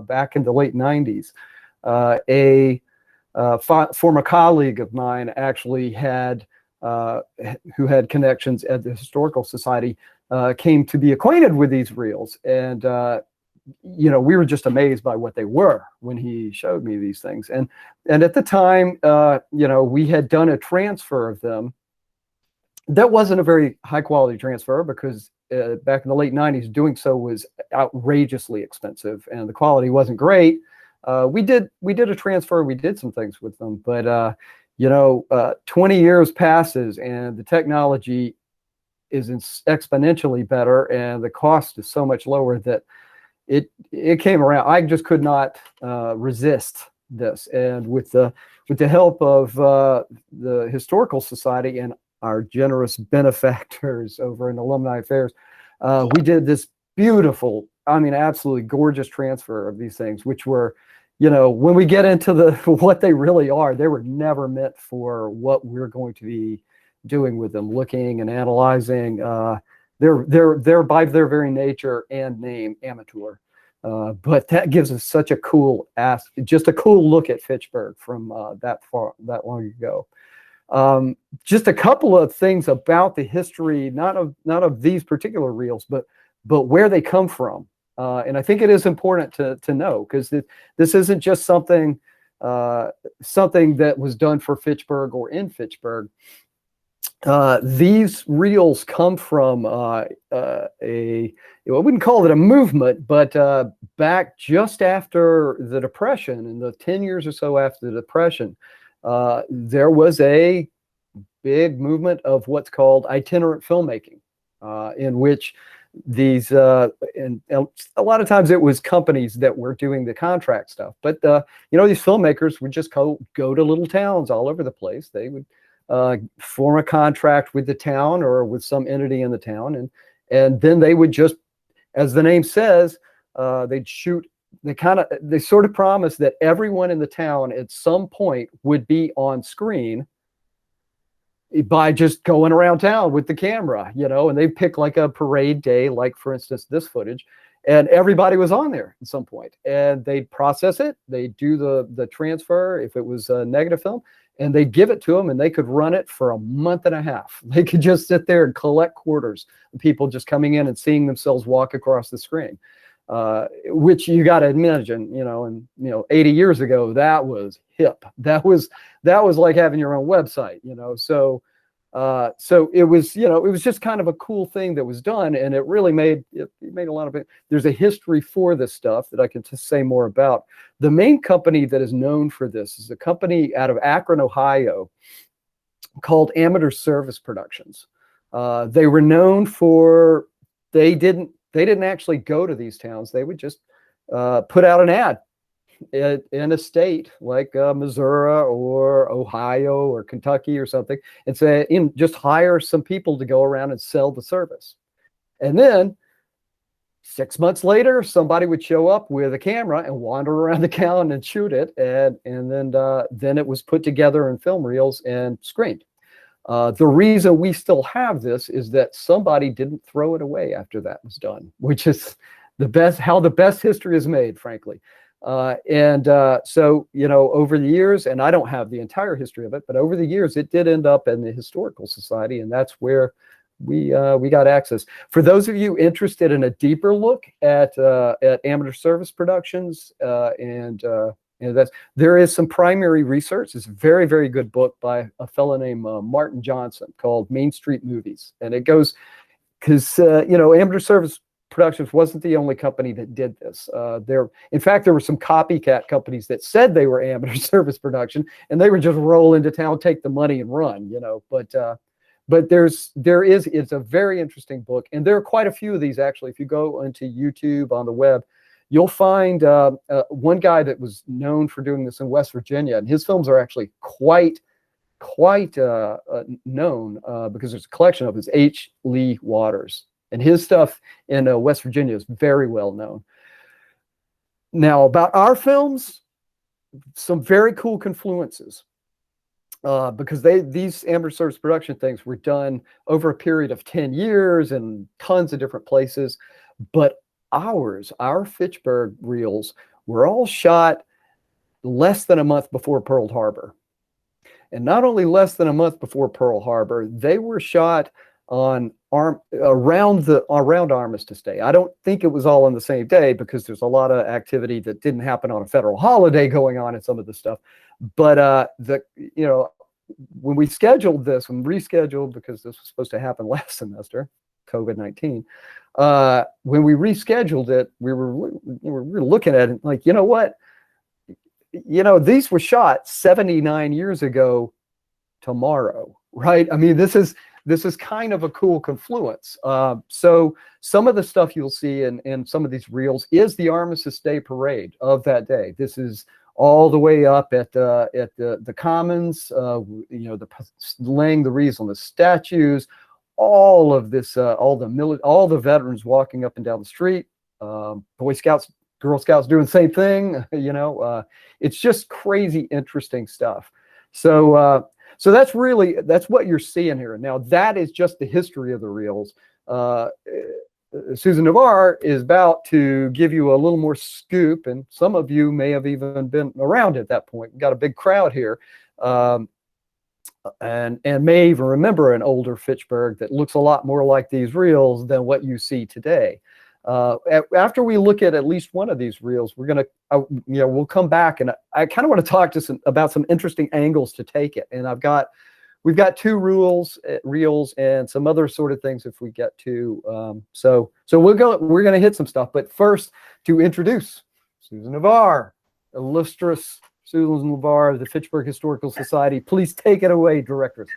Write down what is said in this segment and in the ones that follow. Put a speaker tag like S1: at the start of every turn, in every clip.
S1: back in the late 90s. A former colleague of mine actually had, who had connections at the Historical Society, came to be acquainted with these reels. And, you know, we were just amazed by what they were when he showed me these things. And at the time, you know, we had done a transfer of them. That wasn't a very high quality transfer because back in the late 90s, doing so was outrageously expensive and the quality wasn't great. We did a transfer, we did some things with them, but you know, 20 years passes and the technology is exponentially better and the cost is so much lower that it came around. I just could not resist this. And with the help of the Historical Society and our generous benefactors over in Alumni Affairs, we did this beautiful, I mean, absolutely gorgeous transfer of these things, which were, you know, when we get into what they really are, they were never meant for what we're going to be doing with them, looking and analyzing. They're by their very nature and name amateur. But that gives us such a cool just a cool look at Fitchburg from that long ago. Just a couple of things about the history, not of these particular reels, but where they come from. And I think it is important to know, because this isn't just something that was done for Fitchburg or in Fitchburg. These reels come from I wouldn't call it a movement, but back just after the Depression, in the 10 years or so after the Depression, there was a big movement of what's called itinerant filmmaking, in which these, and a lot of times it was companies that were doing the contract stuff, but you know, these filmmakers would just go to little towns all over the place. They would form a contract with the town or with some entity in the town, and then they would just, as the name says, they'd shoot. They sort of promised that everyone in the town at some point would be on screen by just going around town with the camera, you know, and they pick like a parade day, like for instance, this footage, and everybody was on there at some point, and they'd process it. They'd do the transfer if it was a negative film, and they'd give it to them, and they could run it for a month and a half. They could just sit there and collect quarters, people just coming in and seeing themselves walk across the screen. Which you got to imagine, you know, and 80 years ago, that was hip. That was like having your own website, you know. So it was, you know, it was just kind of a cool thing that was done, and it really made a lot of it. There's a history for this stuff that I can just say more about. The main company that is known for this is a company out of Akron, Ohio, called Amateur Service Productions. They were known for, they didn't actually go to these towns. They would just put out an ad in a state like Missouri or Ohio or Kentucky or something, and say, just hire some people to go around and sell the service. And then 6 months later, somebody would show up with a camera and wander around the town and shoot it, and then it was put together in film reels and screened. The reason we still have this is that somebody didn't throw it away after that was done, which is how the best history is made, frankly. So, you know, over the years, and I don't have the entire history of it, but over the years, it did end up in the Historical Society, and that's where we got access. For those of you interested in a deeper look at Amateur Service Productions, there is some primary research. It's a very, very good book by a fellow named Martin Johnson called Main Street Movies. And it goes, because, you know, Amateur Service Productions wasn't the only company that did this. In fact, there were some copycat companies that said they were Amateur Service Production, and they would just roll into town, take the money and run, you know. But it's a very interesting book. And there are quite a few of these, actually. If you go into YouTube on the web, you'll find one guy that was known for doing this in West Virginia, and his films are actually quite known because there's a collection of his H. Lee Waters, and his stuff in West Virginia is very well known. Now, about our films, some very cool confluences, because these amateur service production things were done over a period of 10 years in tons of different places, but our Fitchburg reels were all shot less than a month before Pearl Harbor. And not only less than a month before Pearl Harbor, they were shot on around Armistice Day. I don't think it was all on the same day, because there's a lot of activity that didn't happen on a federal holiday going on in some of the stuff. But when we scheduled this, when rescheduled, because this was supposed to happen last semester, COVID-19, when we rescheduled it, we were looking at it like, you know what? These were shot 79 years ago tomorrow, right? I mean, this is kind of a cool confluence. So some of the stuff you'll see in some of these reels is the Armistice Day parade of that day. This is all the way up at the Commons, laying the wreaths on the statues, all of this, all the veterans walking up and down the street, Boy Scouts, Girl Scouts doing the same thing. It's just crazy, interesting stuff. So that's what you're seeing here. Now, that is just the history of the reels. Susan Navarre is about to give you a little more scoop, and some of you may have even been around at that point. We've got a big crowd here, and may even remember an older Fitchburg that looks a lot more like these reels than what you see today. After we look at least one of these reels, we'll come back, and I kind of want to talk about some interesting angles to take it. And we've got two reels and some other sort of things if we get to. So we're going to hit some stuff. But first, to introduce Susan Navarre, illustrious Susan Navarre of the Fitchburg Historical Society. Please take it away, directress.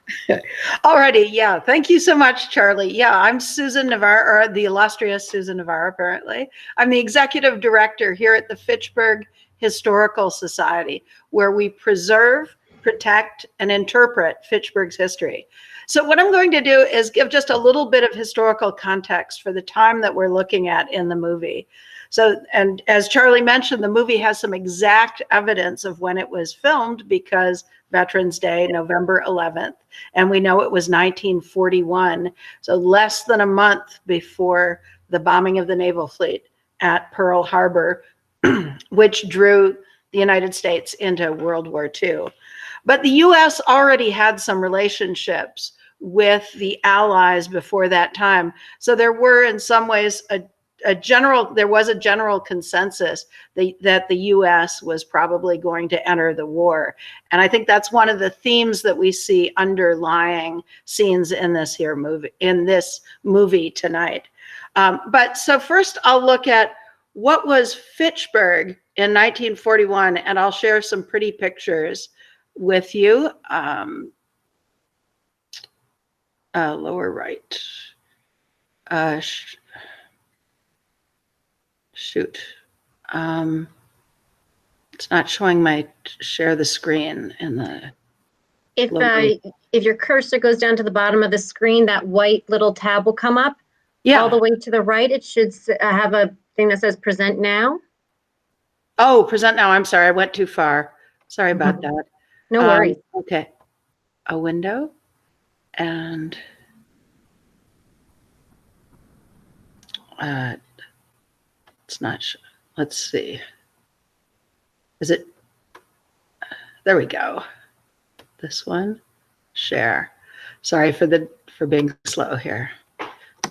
S2: Alrighty, yeah. Thank you so much, Charlie. Yeah, I'm Susan Navarre, or the illustrious Susan Navarre, apparently. I'm the executive director here at the Fitchburg Historical Society, where we preserve, protect, and interpret Fitchburg's history. So what I'm going to do is give just a little bit of historical context for the time that we're looking at in the movie. So, and as Charlie mentioned, the movie has some exact evidence of when it was filmed, because Veterans Day, November 11th, and we know it was 1941, so less than a month before the bombing of the naval fleet at Pearl Harbor, which drew the United States into World War II. But the U.S. already had some relationships with the Allies before that time. So there were, in some ways, there was a general consensus that the U.S. was probably going to enter the war. And I think that's one of the themes that we see underlying scenes in this movie tonight. But so first I'll look at what was Fitchburg in 1941, and I'll share some pretty pictures with you. Lower right. Shoot. It's not showing my share the screen in the.
S3: If your cursor goes down to the bottom of the screen, that white little tab will come up.
S2: Yeah.
S3: All the way to the right, it should have a thing that says present now.
S2: Oh, present now. I'm sorry. I went too far. Sorry about that.
S3: No worries.
S2: Okay. A window and it's not sure. Let's see. Is it? There we go. This one. Share. Sorry for being slow here.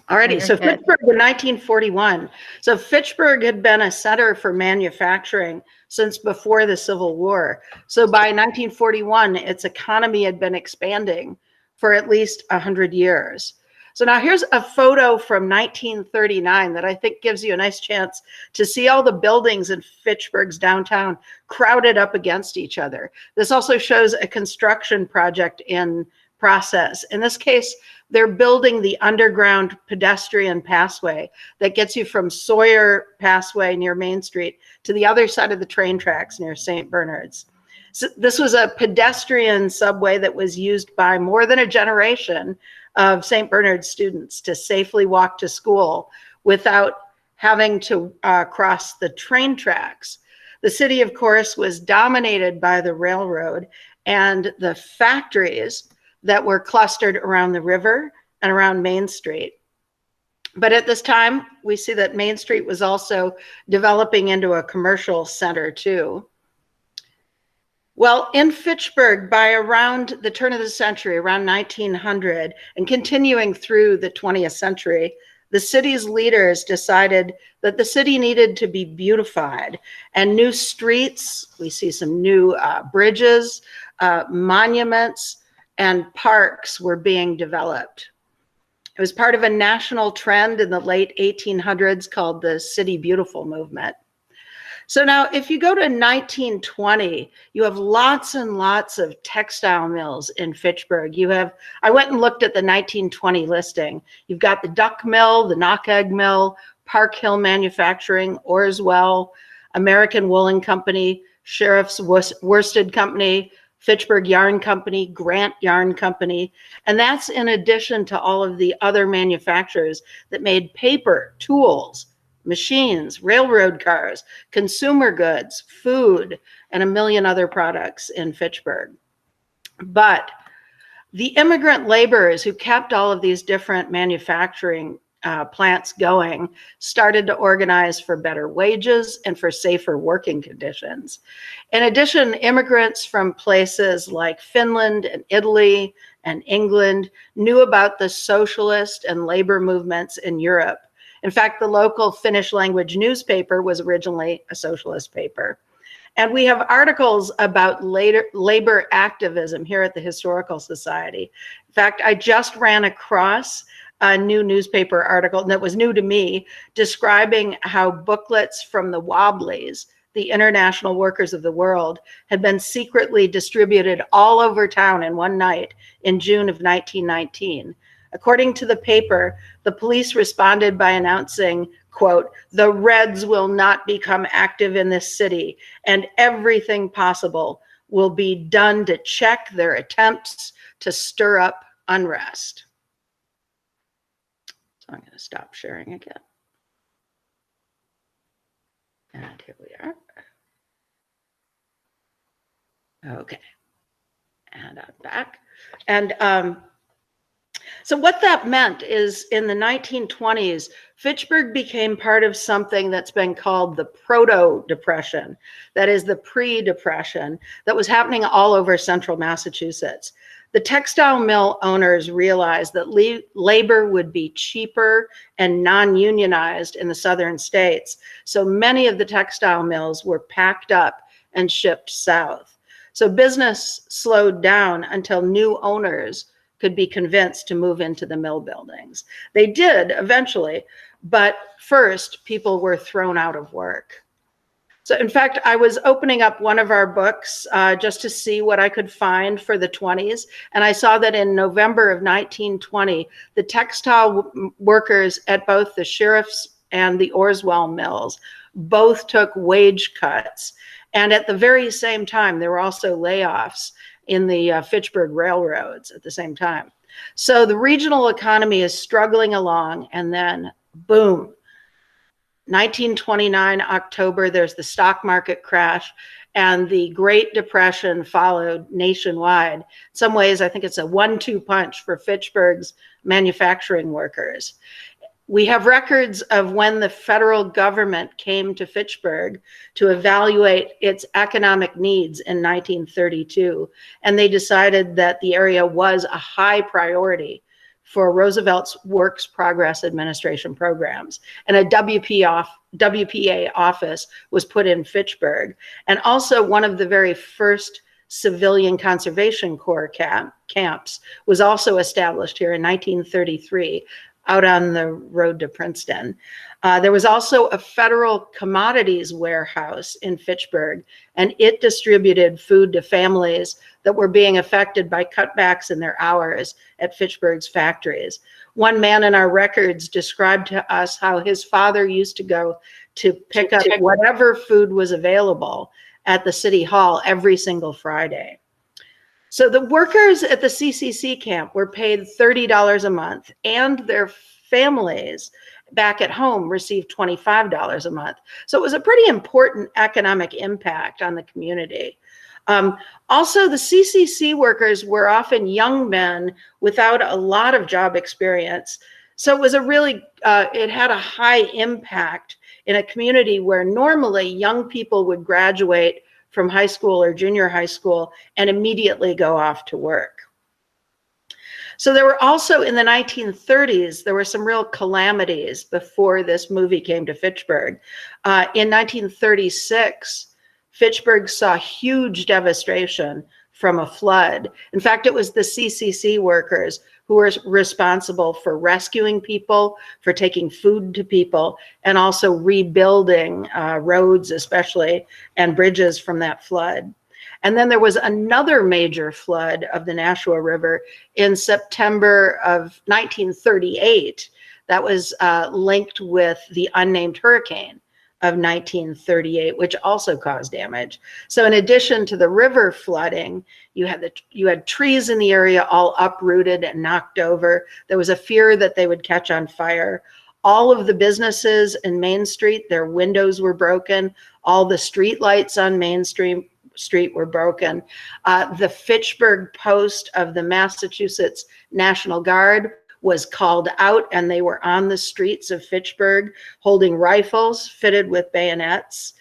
S2: Alrighty, so Fitchburg in 1941. So Fitchburg had been a center for manufacturing since before the Civil War. So by 1941, its economy had been expanding for at least 100 years. So now here's a photo from 1939 that I think gives you a nice chance to see all the buildings in Fitchburg's downtown crowded up against each other. This also shows a construction project in process. In this case, they're building the underground pedestrian passway that gets you from Sawyer Passway near Main Street to the other side of the train tracks near St. Bernard's. So this was a pedestrian subway that was used by more than a generation of St. Bernard's students to safely walk to school without having to cross the train tracks. The city, of course, was dominated by the railroad and the factories that were clustered around the river and around Main Street. But at this time, we see that Main Street was also developing into a commercial center too. Well, in Fitchburg, by around the turn of the century, around 1900, and continuing through the 20th century, the city's leaders decided that the city needed to be beautified, and new streets, we see some new bridges, monuments, and parks were being developed. It was part of a national trend in the late 1800s called the City Beautiful movement. So now if you go to 1920, you have lots and lots of textile mills in Fitchburg. I went and looked at the 1920 listing. You've got the Duck Mill, the Knock Egg Mill, Park Hill Manufacturing, Orswell, American Woolen Company, Sheriff's Worsted Company, Fitchburg Yarn Company, Grant Yarn Company, and that's in addition to all of the other manufacturers that made paper, tools, machines, railroad cars, consumer goods, food, and a million other products in Fitchburg. But the immigrant laborers who kept all of these different manufacturing plants going started to organize for better wages and for safer working conditions. In addition, immigrants from places like Finland and Italy and England knew about the socialist and labor movements in Europe. In fact, the local Finnish language newspaper was originally a socialist paper. And we have articles about labor activism here at the Historical Society. In fact, I just ran across a new newspaper article that was new to me, describing how booklets from the Wobblies, the International Workers of the World, had been secretly distributed all over town in one night in June of 1919. According to the paper, the police responded by announcing, quote, "The Reds will not become active in this city, and everything possible will be done to check their attempts to stir up unrest." So I'm going to stop sharing again. And here we are. Okay. And I'm back. And so what that meant is in the 1920s, Fitchburg became part of something that's been called the Proto-Depression. That is the pre-Depression that was happening all over central Massachusetts. The textile mill owners realized that labor would be cheaper and non-unionized in the southern states. So many of the textile mills were packed up and shipped south. So business slowed down until new owners could be convinced to move into the mill buildings. They did eventually, but first people were thrown out of work. So in fact, I was opening up one of our books just to see what I could find for the 20s. And I saw that in November of 1920, the textile workers at both the Sheriff's and the Orswell mills both took wage cuts. And at the very same time, there were also layoffs in the Fitchburg railroads at the same time. So the regional economy is struggling along, and then boom, 1929 October, there's the stock market crash, and the Great Depression followed nationwide. In some ways, I think it's a 1-2 punch for Fitchburg's manufacturing workers. We have records of when the federal government came to Fitchburg to evaluate its economic needs in 1932, and they decided that the area was a high priority for Roosevelt's Works Progress Administration programs. And a WPA office was put in Fitchburg. And also one of the very first Civilian Conservation Corps camps was also established here in 1933 out on the road to Princeton. There was also a federal commodities warehouse in Fitchburg, and it distributed food to families that were being affected by cutbacks in their hours at Fitchburg's factories. One man in our records described to us how his father used to go to pick up whatever food was available at the city hall every single Friday. So the workers at the CCC camp were paid $30 a month, and their families back at home received $25 a month. So it was a pretty important economic impact on the community. Also, the CCC workers were often young men without a lot of job experience. So it was a really, it had a high impact in a community where normally young people would graduate from high school or junior high school and immediately go off to work. So there were also, in the 1930s, there were some real calamities before this movie came to Fitchburg. In 1936, Fitchburg saw huge devastation from a flood. In fact, it was the CCC workers who were responsible for rescuing people, for taking food to people, and also rebuilding roads, especially, and bridges from that flood. And then there was another major flood of the Nashua River in September of 1938 that was linked with the unnamed hurricane of 1938, which also caused damage. So in addition to the river flooding, you had trees in the area all uprooted and knocked over. There was a fear that they would catch on fire. All of the businesses in Main Street, their windows were broken. All the street lights on Main Street were broken. The Fitchburg Post of the Massachusetts National Guard was called out, and they were on the streets of Fitchburg holding rifles fitted with bayonets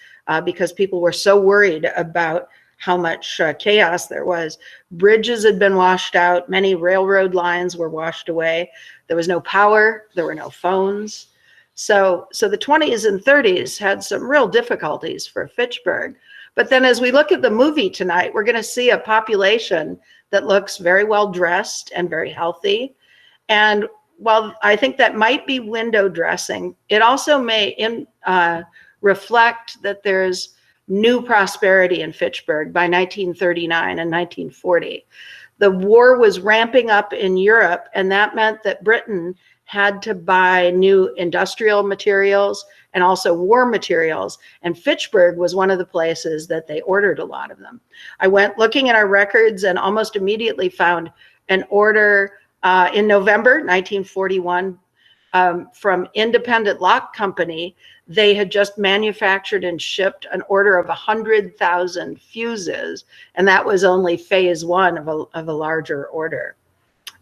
S2: because people were so worried about how much chaos there was. Bridges had been washed out. Many railroad lines were washed away. There was no power. There were no phones. So the 20s and 30s had some real difficulties for Fitchburg. But then as we look at the movie tonight, we're going to see a population that looks very well dressed and very healthy. And while I think that might be window dressing, it also may reflect that there's new prosperity in Fitchburg by 1939 and 1940. The war was ramping up in Europe, and that meant that Britain had to buy new industrial materials and also war materials. And Fitchburg was one of the places that they ordered a lot of them. I went looking at our records and almost immediately found an order in November 1941 from Independent Lock Company. They had just manufactured and shipped an order of 100,000 fuses, and that was only phase one of a larger order.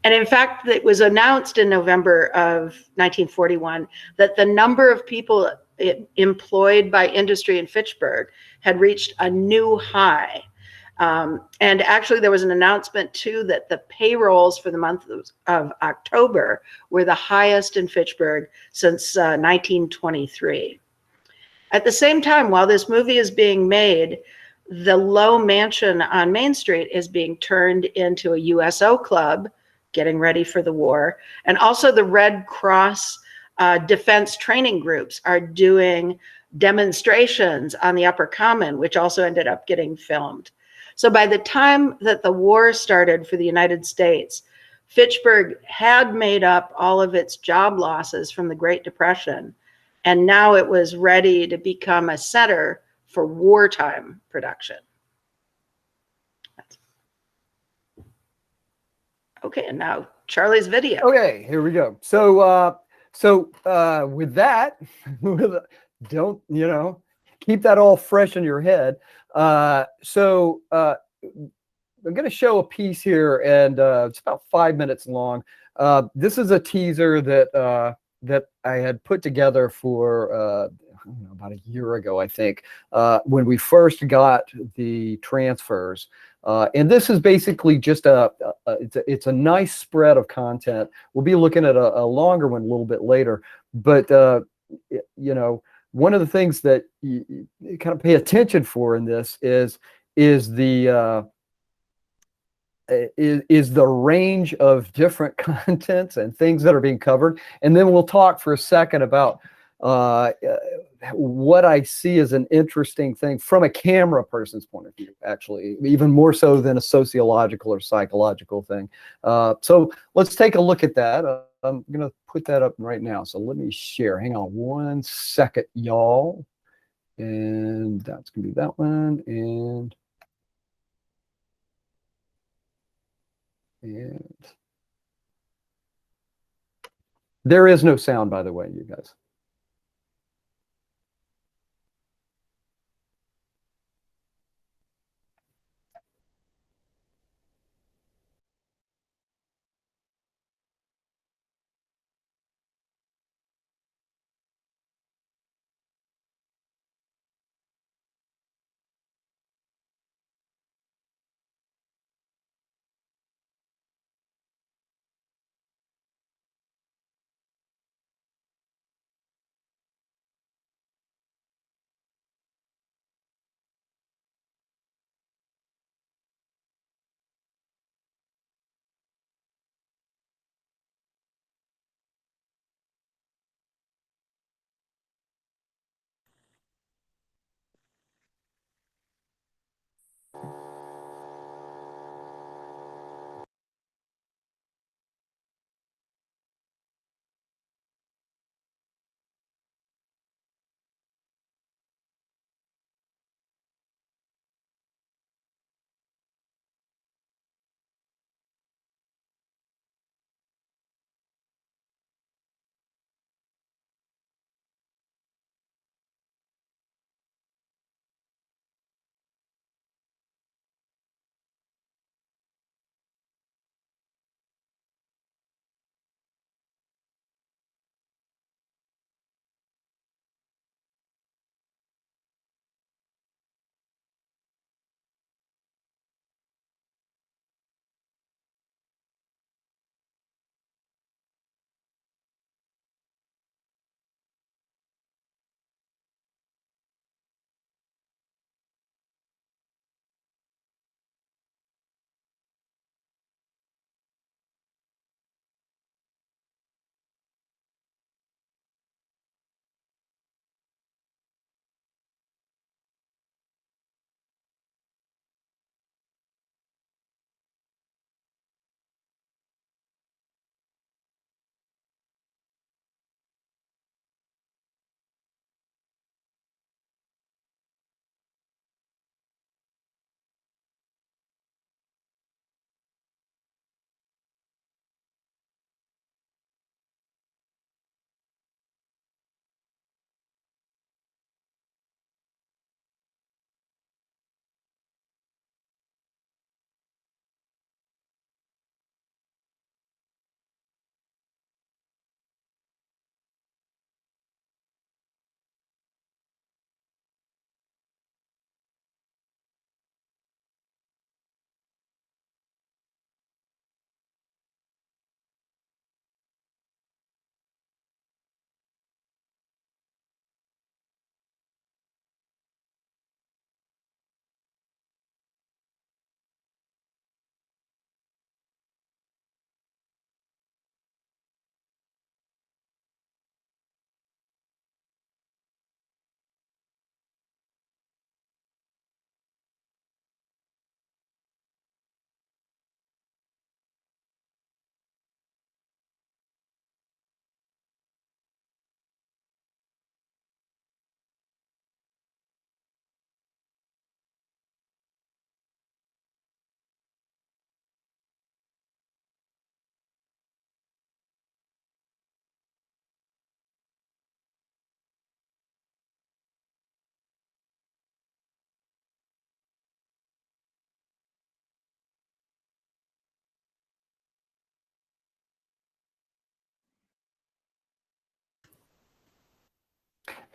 S2: And in fact, it was announced in November of 1941 that the number of people employed by industry in Fitchburg had reached a new high. And actually, there was an announcement, too, that the payrolls for the month of October were the highest in Fitchburg since 1923. At the same time, while this movie is being made, the Low Mansion on Main Street is being turned into a USO club, getting ready for the war. And also the Red Cross defense training groups are doing demonstrations on the Upper Common, which also ended up getting filmed. So by the time that the war started for the United States, Fitchburg had made up all of its job losses from the Great Depression, and now it was ready to become a center for wartime production. Okay, and now Charlie's video.
S1: Okay, here we go. So with that, don't, keep that all fresh in your head. I'm going to show a piece here, and it's about 5 minutes long. This is a teaser that I had put together for about a year ago, I think, when we first got the transfers. And this is basically just it's a nice spread of content. We'll be looking at a longer one a little bit later, but one of the things that you kind of pay attention for in this is the range of different contents and things that are being covered. And then we'll talk for a second about what I see as an interesting thing from a camera person's point of view, actually, even more so than a sociological or psychological thing. So let's take a look at that. I'm going to put that up right now. So let me share. Hang on 1 second, y'all. And that's going to be that one. And there is no sound, by the way, you guys.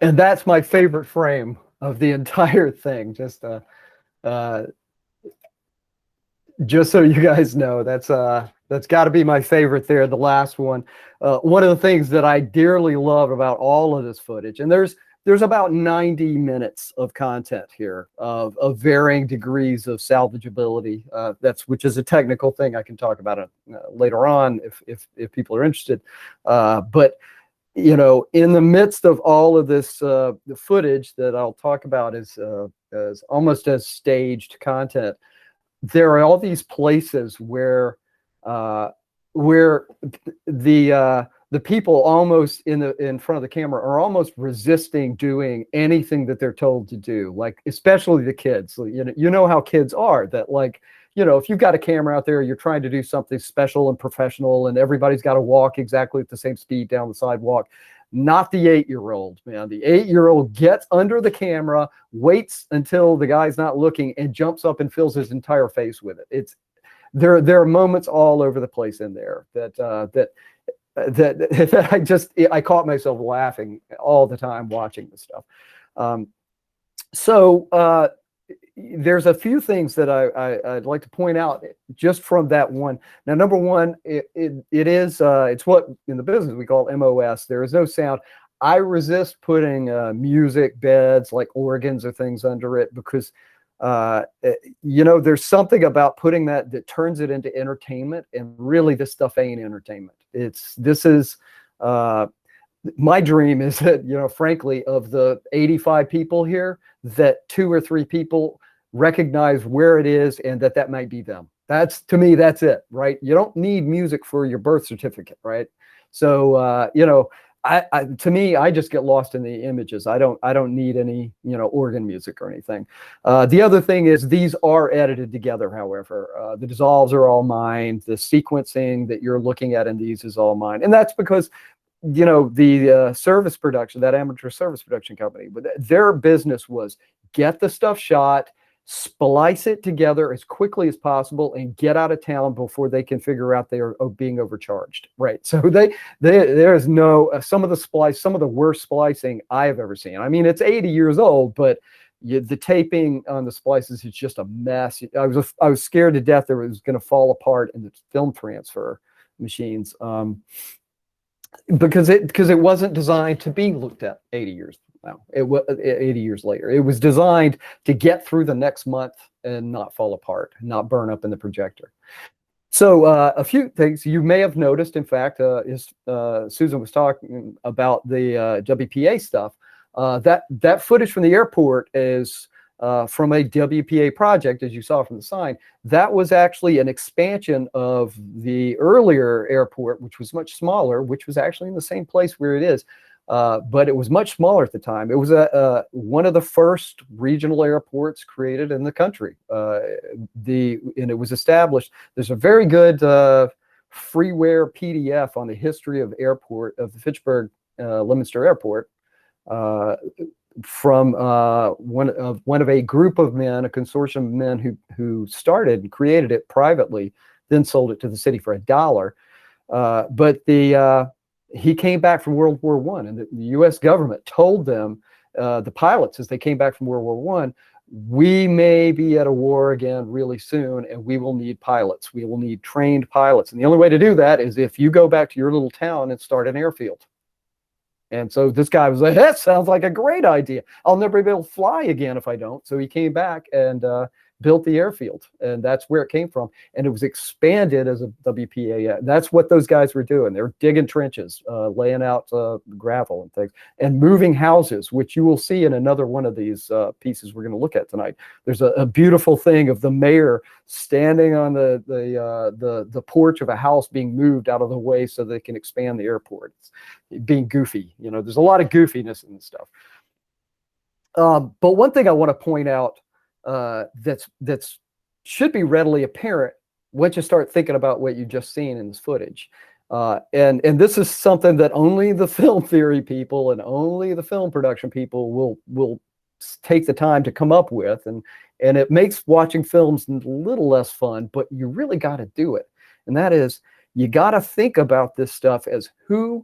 S1: And that's my favorite frame of the entire thing. Just so you guys know, that's got to be my favorite there, the last one. One of the things that I dearly love about all of this footage, and there's about 90 minutes of content here of varying degrees of salvageability. Which is a technical thing. I can talk about it later on if people are interested. But you know, in the midst of all of this, the footage that I'll talk about is almost as staged content. There are all these places where the people almost in front of the camera are almost resisting doing anything that they're told to do, like especially the kids. You know how kids are, that like, you know, if you've got a camera out there, you're trying to do something special and professional, and everybody's got to walk exactly at the same speed down the sidewalk. Not the 8-year-old, man. The 8-year-old gets under the camera, waits until the guy's not looking, and jumps up and fills his entire face with it. There are moments all over the place in there that I caught myself laughing all the time watching this stuff. There's a few things that I'd like to point out just from that one. Now, number one, it's what in the business we call MOS. There is no sound. I resist putting music beds like organs or things under it, because you know, there's something about putting that turns it into entertainment, and really this stuff ain't entertainment. My dream is that, you know, frankly, of the 85 people here, that 2 or 3 people recognize where it is and that might be them. To me, that's it, right? You don't need music for your birth certificate, right? So, you know, to me, I just get lost in the images. I don't need any, you know, organ music or anything. The other thing is these are edited together, however. The dissolves are all mine. The sequencing that you're looking at in these is all mine. And that's because, you know, the service production, that amateur service production company, their business was get the stuff shot, splice it together as quickly as possible, and get out of town before they can figure out they are being overcharged. Right. So there is no some of the worst splicing I have ever seen. I mean, it's 80 years old, but the taping on the splices is just a mess. I was scared to death that it was going to fall apart in the film transfer machines. Because it wasn't designed to be looked at 80 years now. It was 80 years later. It was designed to get through the next month and not fall apart, not burn up in the projector. So a few things you may have noticed, in fact, Susan was talking about the WPA stuff. That footage from the airport is from a WPA project, as you saw from the sign. That was actually an expansion of the earlier airport, which was much smaller, which was actually in the same place where it is. But it was much smaller at the time. It was one of the first regional airports created in the country. And it was established. There's a very good freeware PDF on the history of the Fitchburg Leominster Airport, from one of a group of men, a consortium of men who started and created it privately, then sold it to the city for $1. But he came back from World War I, and the U.S. government told them, the pilots, as they came back from World War I, we may be at a war again really soon, and we will need pilots. We will need trained pilots. And the only way to do that is if you go back to your little town and start an airfield. And so this guy was like, that sounds like a great idea. I'll never be able to fly again if I don't. So he came back and built the airfield, and that's where it came from. And it was expanded as a WPA. That's what those guys were doing. They were digging trenches, laying out gravel and things, and moving houses, which you will see in another one of these pieces we're going to look at tonight. There's a beautiful thing of the mayor standing on the porch of a house being moved out of the way so they can expand the airport. It's being goofy. You know, there's a lot of goofiness in this stuff. But one thing I want to point out that's should be readily apparent once you start thinking about what you've just seen in this footage. And this is something that only the film theory people and only the film production people will take the time to come up with. And it makes watching films a little less fun, but you really got to do it. And that is, you got to think about this stuff as who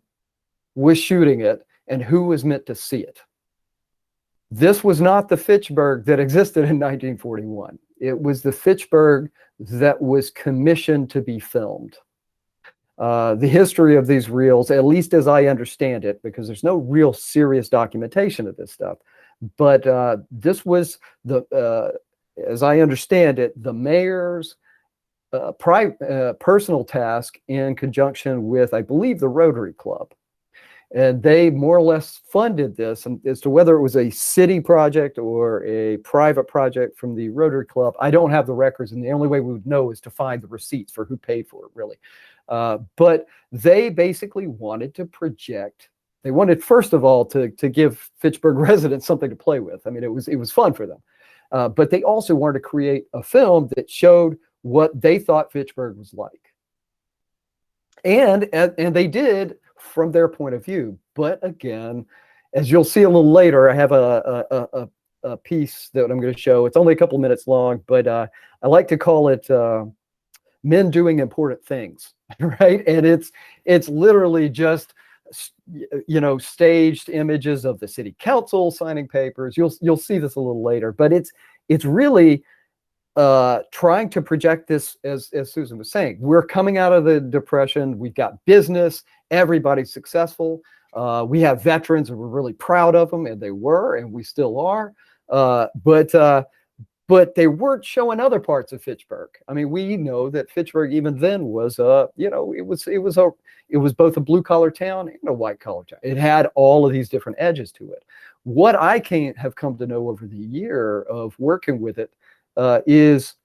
S1: was shooting it and who was meant to see it. This was not the Fitchburg that existed in 1941. It was the Fitchburg that was commissioned to be filmed. The history of these reels, at least as I understand it, because there's no real serious documentation of this stuff, but this was as I understand it, the mayor's personal task in conjunction with, I believe, the Rotary Club. And they more or less funded this. And as to whether it was a city project or a private project from the Rotary Club, I don't have the records, and the only way we would know is to find the receipts for who paid for it, really. But they basically wanted to project. They wanted, first of all, to give Fitchburg residents something to play with. I mean, it was fun for them. But they also wanted to create a film that showed what they thought Fitchburg was like. And they did from their point of view. But again, as you'll see a little later, I have a piece that I'm going to show. It's only a couple minutes long, but I like to call it Men Doing Important Things, right? And it's literally just, you know, staged images of the city council signing papers. You'll see this a little later, but it's really trying to project this, as Susan was saying. We're coming out of the Depression. We've got business. Everybody's successful. We have veterans, and we're really proud of them, and they were, and we still are. But they weren't showing other parts of Fitchburg. I mean, we know that Fitchburg even then was, you know, it was both a blue collar town and a white collar town. It had all of these different edges to it. What I have come to know over the year of working with it is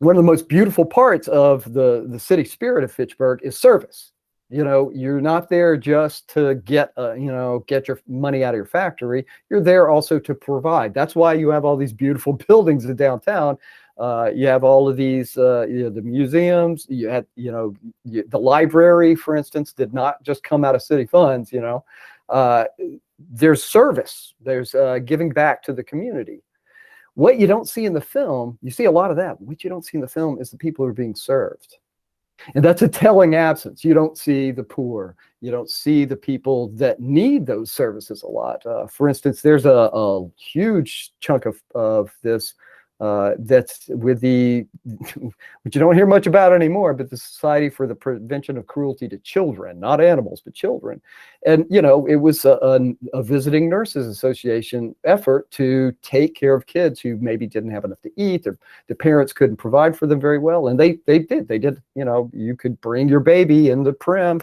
S1: one of the most beautiful parts of the city spirit of Fitchburg is service. You know, you're not there just to get your money out of your factory. You're there also to provide. That's why you have all these beautiful buildings in downtown. You have all of these, the museums. You had, the library, for instance, did not just come out of city funds. There's service. There's giving back to the community. What you don't see in the film, you see a lot of that. What you don't see in the film is the people who are being served. And that's a telling absence. You don't see the poor. You don't see the people that need those services a lot. For instance, there's a huge chunk of this that's with which you don't hear much about anymore, but the Society for the Prevention of Cruelty to Children, not animals, but children. And, it was a visiting nurses association effort to take care of kids who maybe didn't have enough to eat, or the parents couldn't provide for them very well. And they did, you could bring your baby in the prim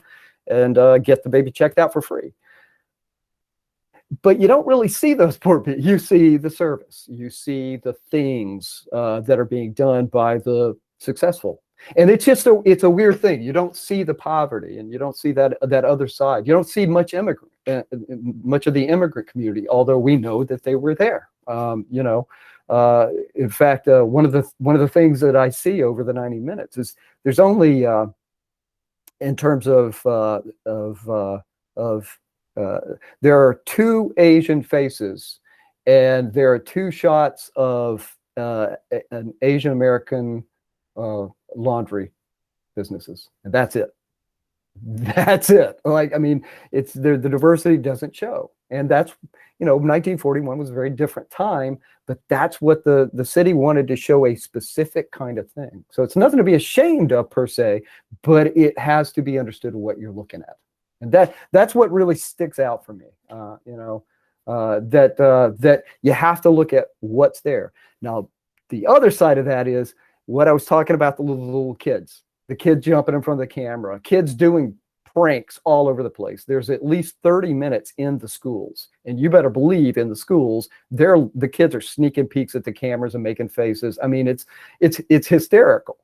S1: and get the baby checked out for free. But you don't really see those poor people. You see the service. You see the things that are being done by the successful. And it's just it's a weird thing. You don't see the poverty, and you don't see that other side. You don't see much of the immigrant community, although we know that they were there. In fact, one of the things that I see over the 90 minutes is there's only in terms of there are 2 Asian faces, and there are 2 shots of an Asian American laundry businesses, and that's it. That's it. Like, I mean, it's the diversity doesn't show, and that's 1941 was a very different time, but that's what the city wanted to show, a specific kind of thing. So it's nothing to be ashamed of per se, but it has to be understood what you're looking at. And that's what really sticks out for me, that you have to look at what's there. Now, the other side of that is what I was talking about, the little kids, the kids jumping in front of the camera, kids doing pranks all over the place. There's at least 30 minutes in the schools, and you better believe in the schools, the kids are sneaking peeks at the cameras and making faces. I mean, it's hysterical.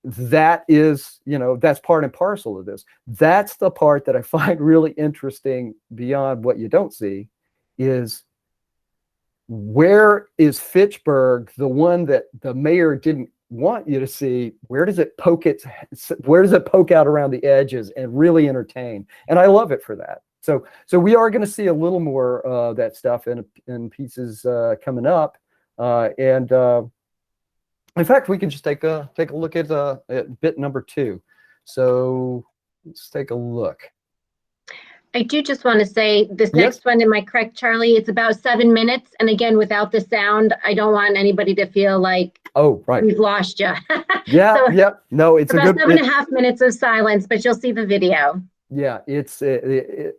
S1: That is, that's part and parcel of this. That's the part that I find really interesting beyond what you don't see is, where is Fitchburg, the one that the mayor didn't want you to see? Where does it poke out around the edges and really entertain? And I love it for that. So we are going to see a little more of that stuff in pieces coming up. In fact, we can just take a look at bit number 2. So let's take a look.
S3: I do just want to say this
S1: Yes.
S3: next one, am I correct, Charlie? It's about 7 minutes. And again, without the sound, I don't want anybody to feel like
S1: Oh, right.
S3: we've lost you.
S1: Yeah,
S3: So
S1: yeah. No, it's a
S3: about
S1: good.
S3: 7.5 minutes of silence, but you'll see the video.
S1: Yeah, it's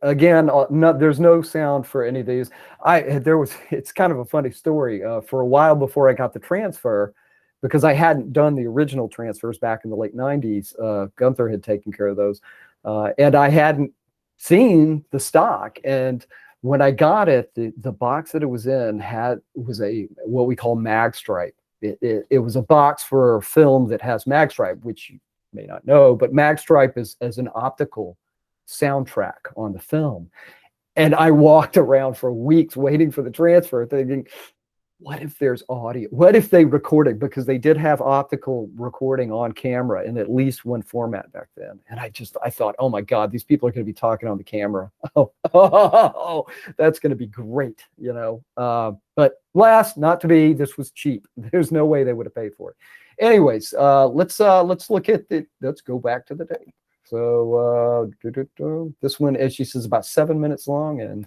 S1: again, no, there's no sound for any of these. It's kind of a funny story. For a while before I got the transfer, because I hadn't done the original transfers back in the late 90s, Gunther had taken care of those, and I hadn't seen the stock. And when I got it, the box that it was in was a what we call mag stripe. It was a box for film that has mag stripe, which you may not know, but mag stripe is as an optical soundtrack on the film. And I walked around for weeks waiting for the transfer, thinking, what if there's audio? What if they recorded? Because they did have optical recording on camera in at least one format back then. And I thought, oh my God, these people are going to be talking on the camera. Oh, that's going to be great, you know. But last, not to be, this was cheap. There's no way they would have paid for it. Anyways, let's look at let's go back to the day. So this one, as she says, about 7 minutes long. And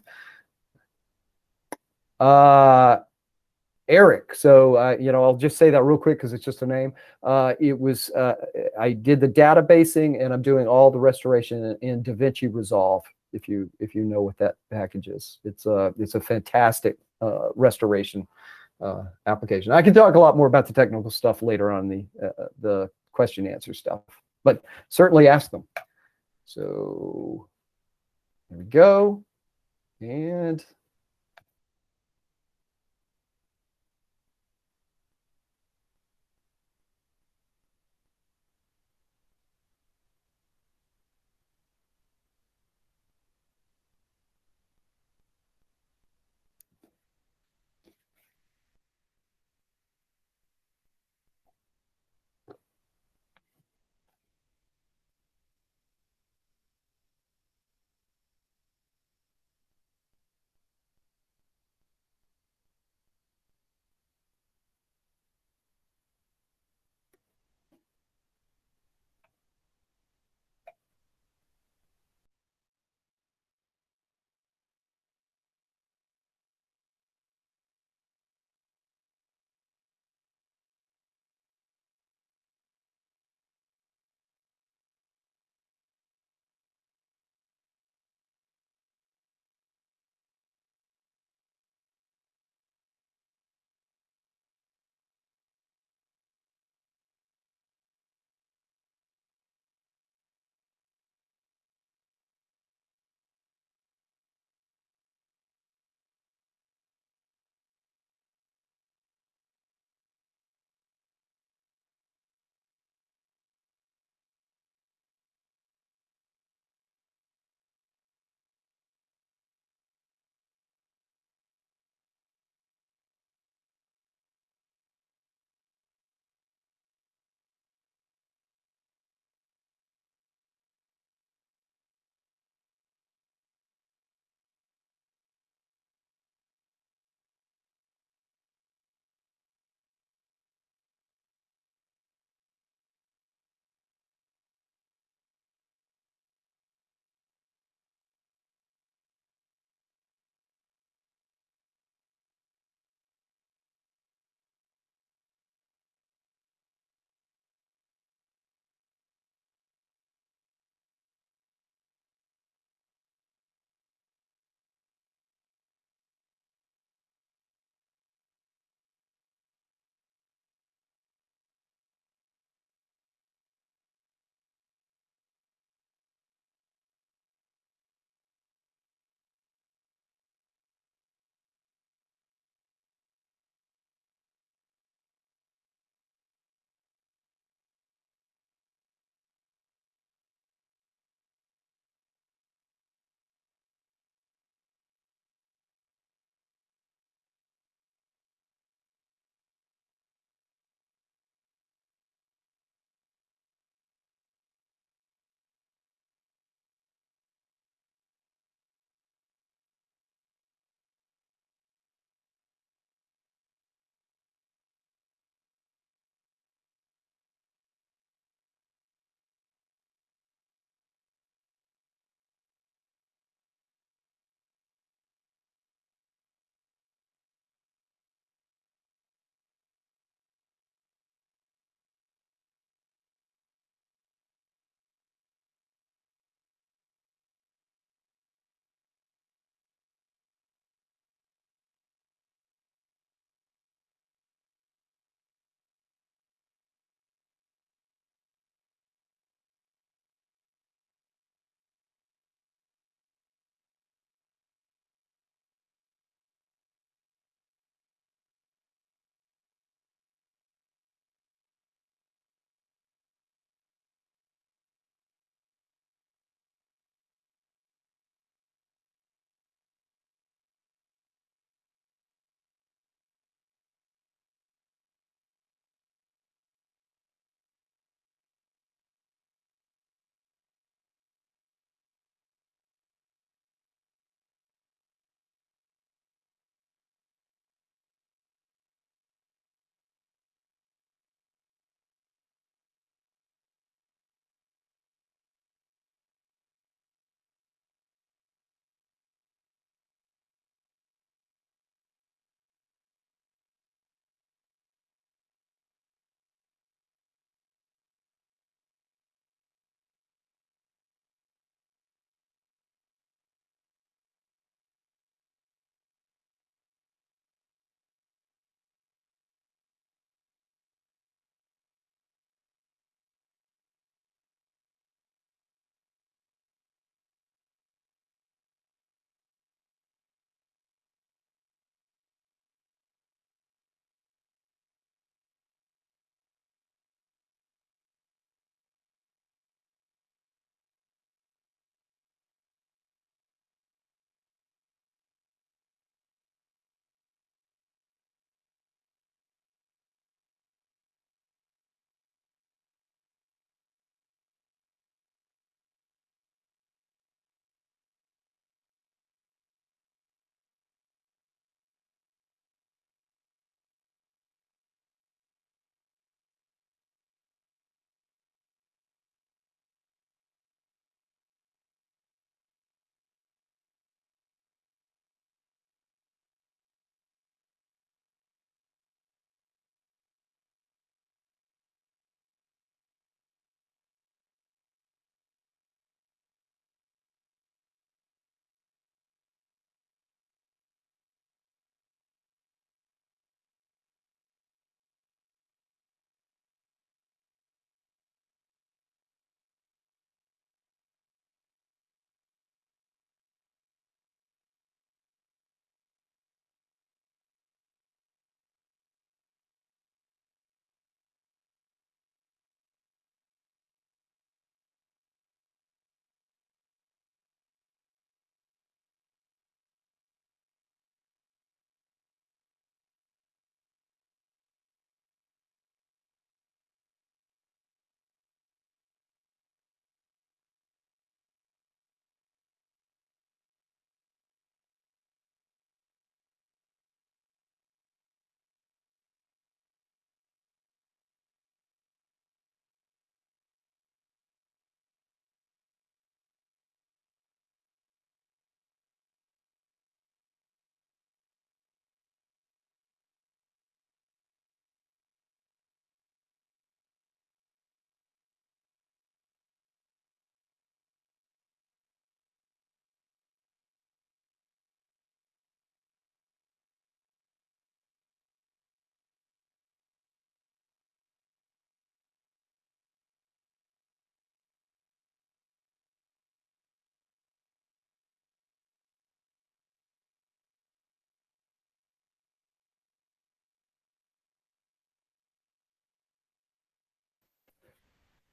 S1: Eric. So, you know, I'll just say that real quick because it's just a name. It was, I did the databasing and I'm doing all the restoration in DaVinci Resolve. If you know what that package is, it's a fantastic restoration application. I can talk a lot more about the technical stuff later on the question answer stuff, but certainly ask them. So here we go. And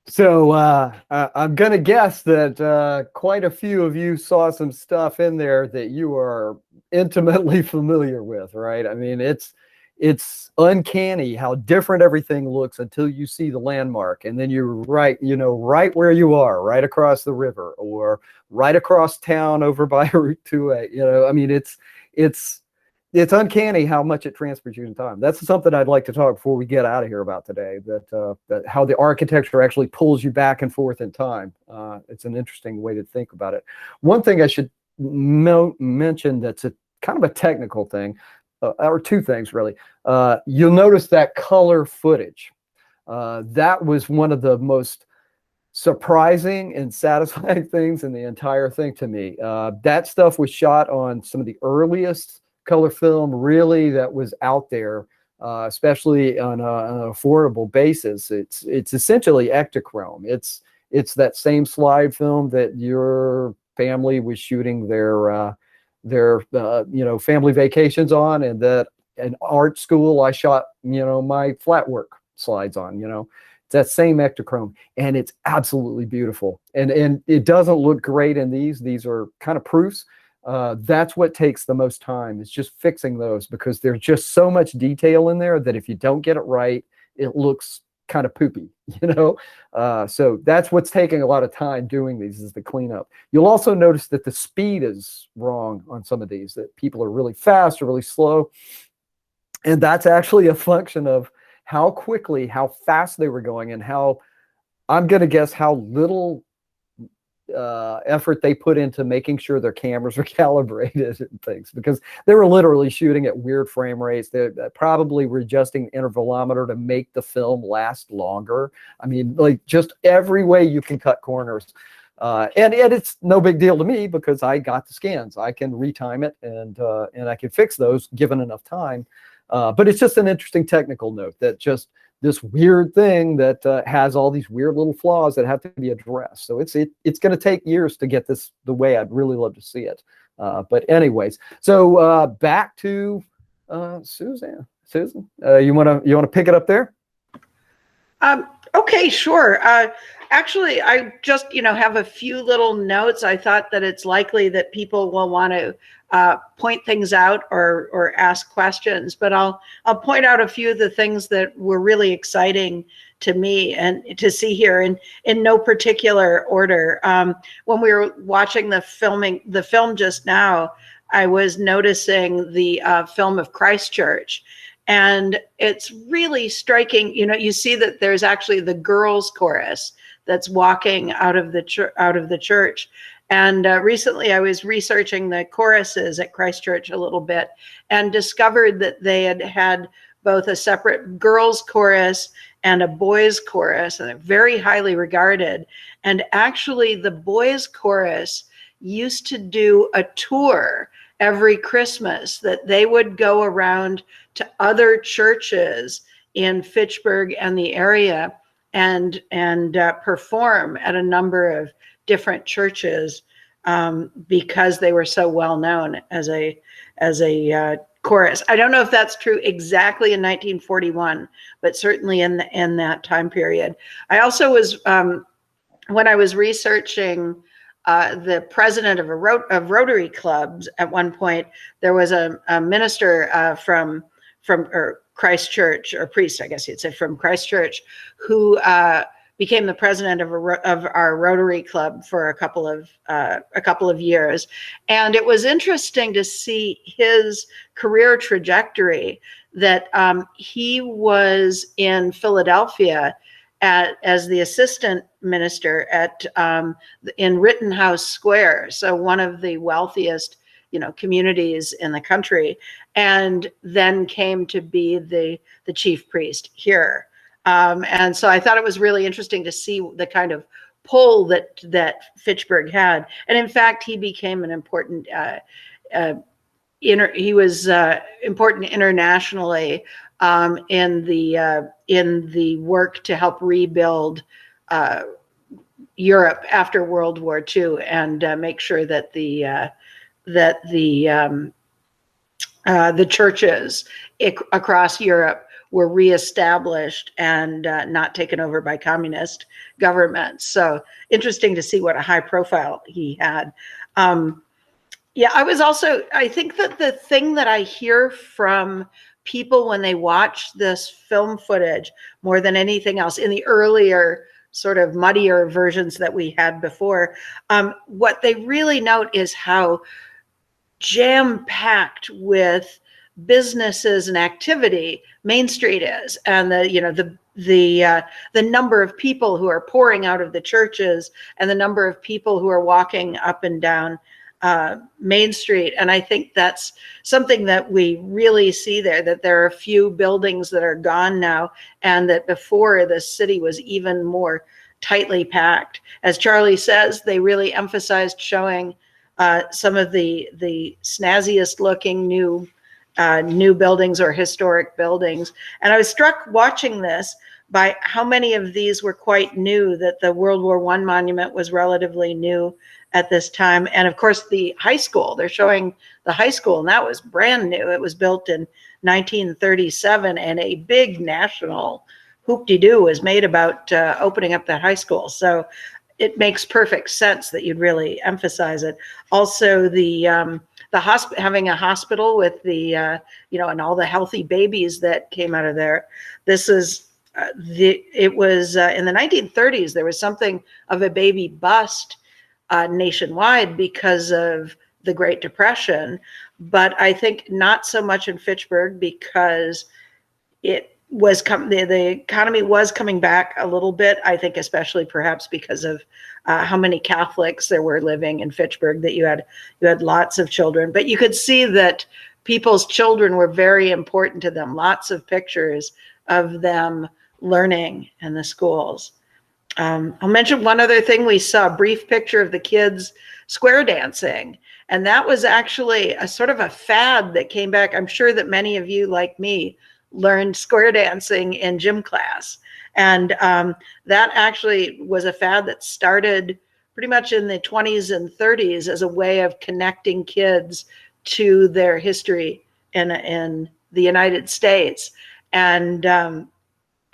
S1: So I'm going to guess that quite a few of you saw some stuff in there that you are intimately familiar with, right? I mean, it's uncanny how different everything looks until you see the landmark, and then you're right, right where you are, right across the river, or right across town over by Route 2A. I mean, it's uncanny how much it transfers you in time. That's something I'd like to talk before we get out of here about today, that how the architecture actually pulls you back and forth in time. It's an interesting way to think about it. One thing I should mention that's a kind of a technical thing, or two things really. You'll notice that color footage. That was one of the most surprising and satisfying things in the entire thing to me. That stuff was shot on some of the earliest color film really that was out there, especially on an affordable basis. It's essentially Ektachrome. It's that same slide film that your family was shooting their family vacations on, and that in art school I shot my flat work slides on. It's that same Ektachrome, and it's absolutely beautiful. And it doesn't look great in these. These are kind of proofs. That's what takes the most time, is just fixing those, because there's just so much detail in there that if you don't get it right, it looks kind of poopy, so that's what's taking a lot of time doing these, is the cleanup. You'll also notice that the speed is wrong on some of these, that people are really fast or really slow, and that's actually a function of how fast they were going, and I'm going to guess how little effort they put into making sure their cameras are calibrated and things, because they were literally shooting at weird frame rates. They probably were adjusting the intervalometer to make the film last longer. I mean, like, just every way you can cut corners. And it's no big deal to me, because I got the scans. I can retime it, and I can fix those given enough time. But it's just an interesting technical note, that just this weird thing that has all these weird little flaws that have to be addressed. So it's going to take years to get this the way I'd really love to see it. But anyways, so back to Susan. Susan, you want to pick it up there?
S2: Okay, sure. Actually, I just, have a few little notes. I thought that it's likely that people will want to point things out or ask questions, but I'll point out a few of the things that were really exciting to me and to see here in no particular order. When we were watching the film just now, I was noticing the film of Christchurch. And it's really striking. You see that there's actually the girls' chorus that's walking out of the church. And recently I was researching the choruses at Christchurch a little bit, and discovered that they had both a separate girls' chorus and a boys' chorus, and they're very highly regarded. And actually the boys' chorus used to do a tour every Christmas, that they would go around to other churches in Fitchburg and the area and perform at a number of different churches, because they were so well known as a chorus. I don't know if that's true exactly in 1941, but certainly in that time period. I also was when I was researching the president of Rotary clubs, at one point there was a minister from Christchurch, or priest, I guess you'd say, from Christchurch, who became the president of our Rotary club for a couple of years. And it was interesting to see his career trajectory, that he was in Philadelphia as the assistant minister in Rittenhouse Square, so one of the wealthiest communities in the country, and then came to be the chief priest here. And so I thought it was really interesting to see the kind of pull that Fitchburg had. And in fact, he became an important he was important internationally in the work to help rebuild Europe after World War II, and make sure that the the churches across Europe were reestablished and not taken over by communist governments. So interesting to see what a high profile he had. Yeah, I think that the thing that I hear from people when they watch this film footage more than anything else in the earlier sort of muddier versions that we had before, what they really note is how jam-packed with businesses and activity Main Street is, and the number of people who are pouring out of the churches and the number of people who are walking up and down Main Street. And I think that's something that we really see there, that there are a few buildings that are gone now, and that before the city was even more tightly packed. As Charlie says, they really emphasized showing some of the snazziest looking new buildings or historic buildings. And I was struck watching this by how many of these were quite new, that the World War I monument was relatively new at this time. And of course, the high school, they're showing the high school, and that was brand new. It was built in 1937, and a big national hoop-de-doo was made about opening up that high school. So it makes perfect sense that you'd really emphasize it. Also, having a hospital with the and all the healthy babies that came out of there. This is it was in the 1930s. There was something of a baby bust nationwide because of the Great Depression, but I think not so much in Fitchburg, because it was the economy was coming back a little bit. I think especially perhaps because of how many Catholics there were living in Fitchburg, that you had lots of children. But you could see that people's children were very important to them. Lots of pictures of them learning in the schools. I'll mention one other thing. We saw a brief picture of the kids square dancing, and that was actually a sort of a fad that came back. I'm sure that many of you, like me, learned square dancing in gym class. And that actually was a fad that started pretty much in the 20s and 30s as a way of connecting kids to their history in the United States. And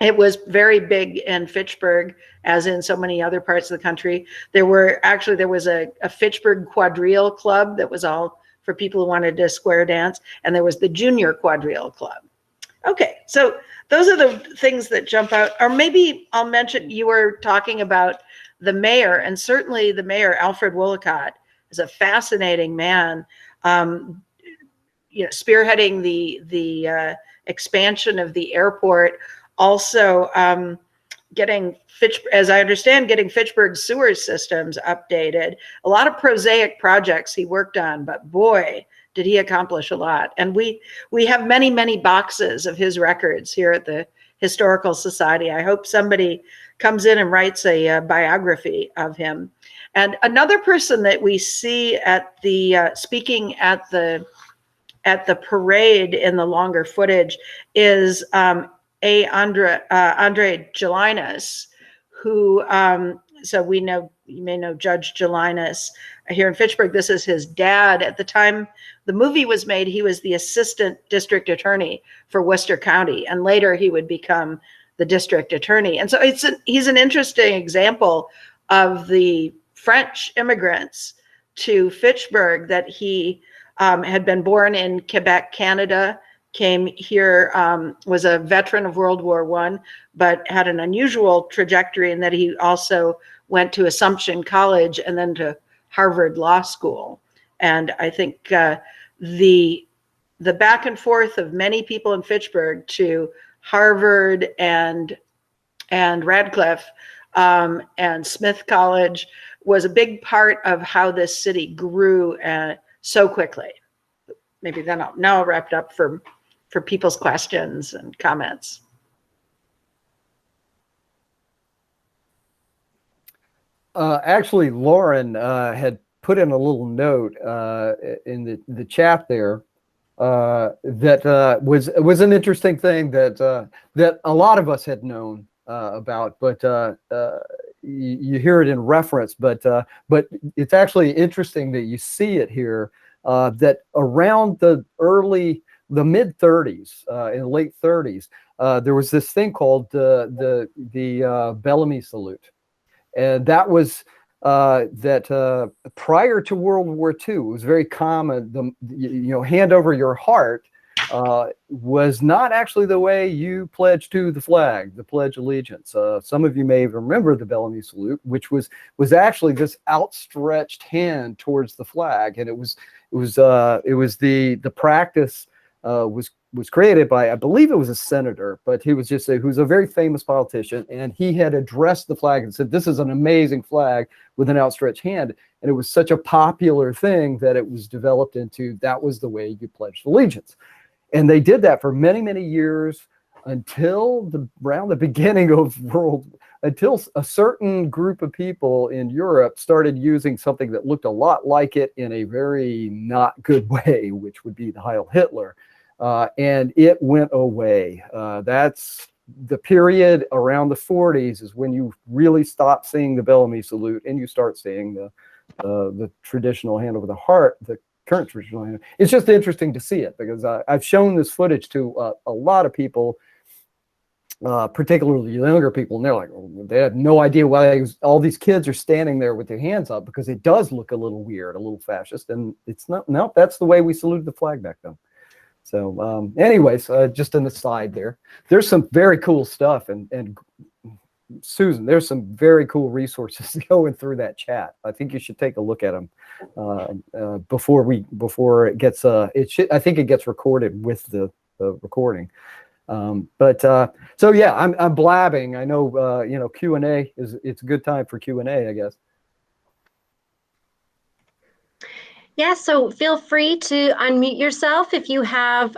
S2: it was very big in Fitchburg, as in so many other parts of the country. There was a Fitchburg quadrille club that was all for people who wanted to square dance. And there was the junior quadrille club. Okay, so those are the things that jump out. Or maybe I'll mention, you were talking about the mayor, and certainly the mayor, Alfred Woollacott, is a fascinating man, spearheading the expansion of the airport. Also, as I understand, getting Fitchburg's sewer systems updated. A lot of prosaic projects he worked on, but boy, did he accomplish a lot. And we have many, many boxes of his records here at the Historical Society. I hope somebody comes in and writes a biography of him. And another person that we see at the speaking at the parade in the longer footage is Andre Gelinas, who so you may know Judge Gelinas here in Fitchburg. This is his dad. At the time the movie was made, he was the assistant district attorney for Worcester County, and later he would become the district attorney. And so he's an interesting example of the French immigrants to Fitchburg, that he had been born in Quebec, Canada, came here, was a veteran of World War I, but had an unusual trajectory in that he also went to Assumption College and then to Harvard Law School. And I think the back and forth of many people in Fitchburg to Harvard and Radcliffe and Smith College was a big part of how this city grew so quickly. Maybe then I'll wrap it up for people's questions and comments.
S1: Actually, Lauren had put in a little note in the chat there that was an interesting thing that a lot of us had known about, but you hear it in reference, but it's actually interesting that you see it here, that around the early the mid 30s, in the late 30s, there was this thing called the Bellamy salute. And that was prior to World War II, it was very common. Hand over your heart was not actually the way you pledged to the flag, the Pledge of Allegiance. Some of you may remember the Bellamy salute, which was actually this outstretched hand towards the flag, and it was the practice was created by, I believe it was a senator, but he was a very famous politician, and he had addressed the flag and said, "This is an amazing flag with an outstretched hand." And it was such a popular thing that it was developed into, that was the way you pledged allegiance. And they did that for many, many years until around the beginning of until a certain group of people in Europe started using something that looked a lot like it in a very not good way, which would be the Heil Hitler. And it went away. That's the period around the 40s is when you really stop seeing the Bellamy salute and you start seeing the traditional hand over the heart, the current traditional hand. It's just interesting to see it because I've shown this footage to a lot of people, particularly younger people, and they're like, they have no idea why all these kids are standing there with their hands up, because it does look a little weird, a little fascist, and it's not. No, that's the way we saluted the flag back then. So anyways, just an aside there. There's some very cool stuff, and Susan, there's some very cool resources going through that chat. I think you should take a look at them before it gets I think it gets recorded with the recording. So yeah, I'm blabbing. I know Q&A it's a good time for Q&A, I guess.
S3: Yeah, so feel free to unmute yourself if you have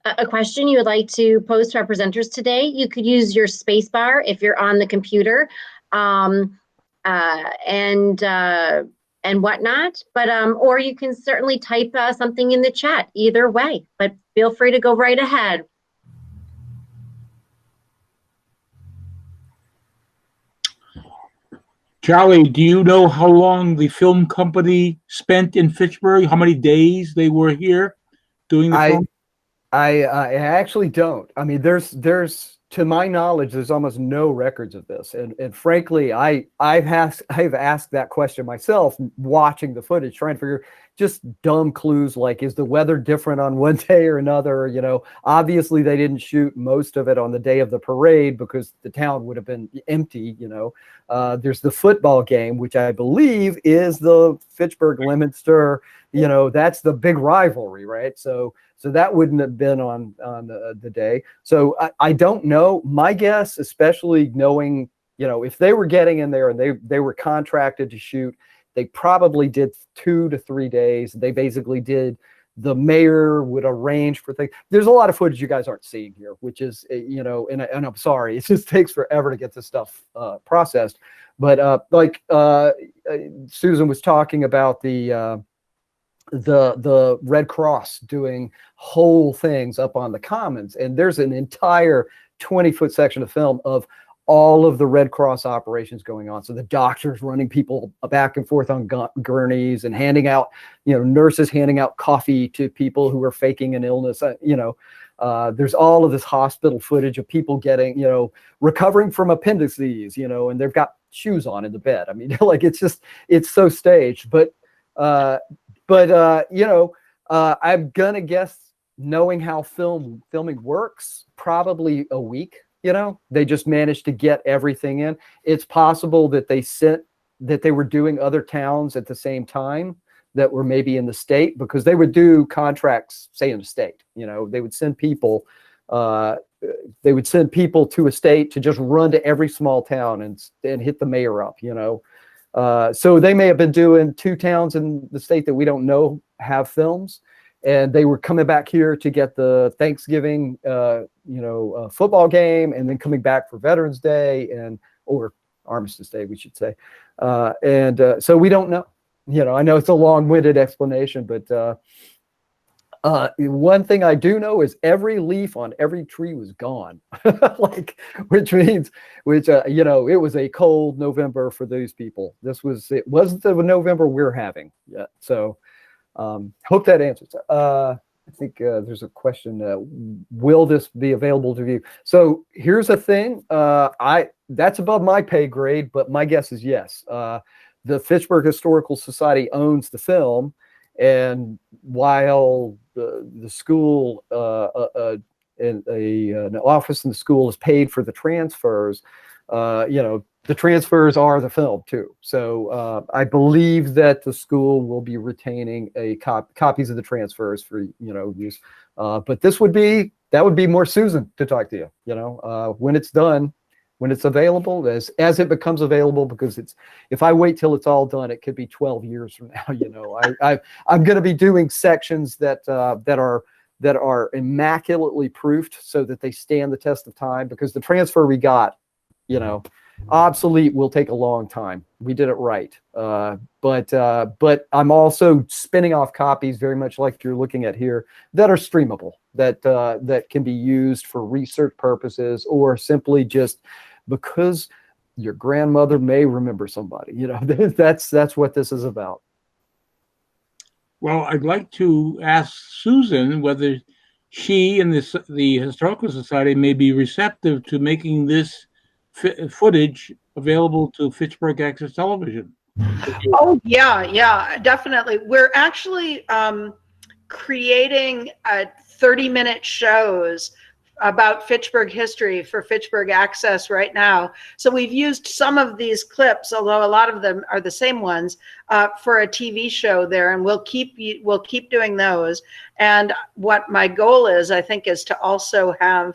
S3: a question you would like to pose to our presenters today. You could use your space bar if you're on the computer and whatnot, but or you can certainly type something in the chat, either way, but feel free to go right ahead.
S4: Charlie, do you know how long the film company spent in Fitchburg? How many days they were here doing the film?
S1: I actually don't. I mean, there's to my knowledge, there's almost no records of this, and frankly, I've asked that question myself, watching the footage, trying to figure just dumb clues like, is the weather different on one day or another? Obviously they didn't shoot most of it on the day of the parade because the town would have been empty. There's the football game, which I believe is the Fitchburg Leominster. That's the big rivalry, right? So that wouldn't have been on the day. So I don't know. My guess, especially knowing, if they were getting in there and they were contracted to shoot, they probably did 2 to 3 days. They basically did, the mayor would arrange for things. There's a lot of footage you guys aren't seeing here, which is, and I'm sorry, it just takes forever to get this stuff processed. But like Susan was talking about the Red Cross doing whole things up on the Commons, and there's an entire 20-foot section of film of all of the Red Cross operations going on. So the doctors running people back and forth on gurneys and handing out, nurses handing out coffee to people who are faking an illness. There's all of this hospital footage of people getting, recovering from appendices, and they've got shoes on in the bed. I mean, like, it's so staged. But I'm gonna guess, knowing how filming works, probably a week. They just managed to get everything in. It's possible that they were doing other towns at the same time that were maybe in the state, because they would do contracts, say, in the state. They would send people. They would send people to a state to just run to every small town and hit the mayor up. So they may have been doing 2 towns in the state that we don't know have films, and they were coming back here to get the Thanksgiving, football game, and then coming back for Veterans Day or Armistice Day, we should say. So we don't know. I know it's a long-winded explanation, but one thing I do know is every leaf on every tree was gone, which means, it was a cold November for those people. It wasn't the November we're having yet. So hope that answers. I think there's a question, will this be available to view? So here's the thing, that's above my pay grade, but my guess is yes. The Fitchburg Historical Society owns the film, and while the school, an office in the school is paid for the transfers, the transfers are the film too. So I believe that the school will be retaining copies of the transfers for use. But that would be more Susan to talk to you. When it's done, when it's available, as it becomes available, because if I wait till it's all done, it could be 12 years from now. I'm going to be doing sections that are immaculately proofed so that they stand the test of time, because the transfer we got, obsolete will take a long time. We did it right. But I'm also spinning off copies, very much like you're looking at here, that are streamable, that can be used for research purposes, or simply just because your grandmother may remember somebody. That's what this is about.
S4: Well, I'd like to ask Susan whether she and the Historical Society may be receptive to making this footage available to Fitchburg Access Television.
S2: Oh, yeah, definitely. We're actually creating 30-minute shows about Fitchburg history for Fitchburg Access right now. So we've used some of these clips, although a lot of them are the same ones, for a TV show there, and we'll keep doing those. And what my goal is, I think, is to also have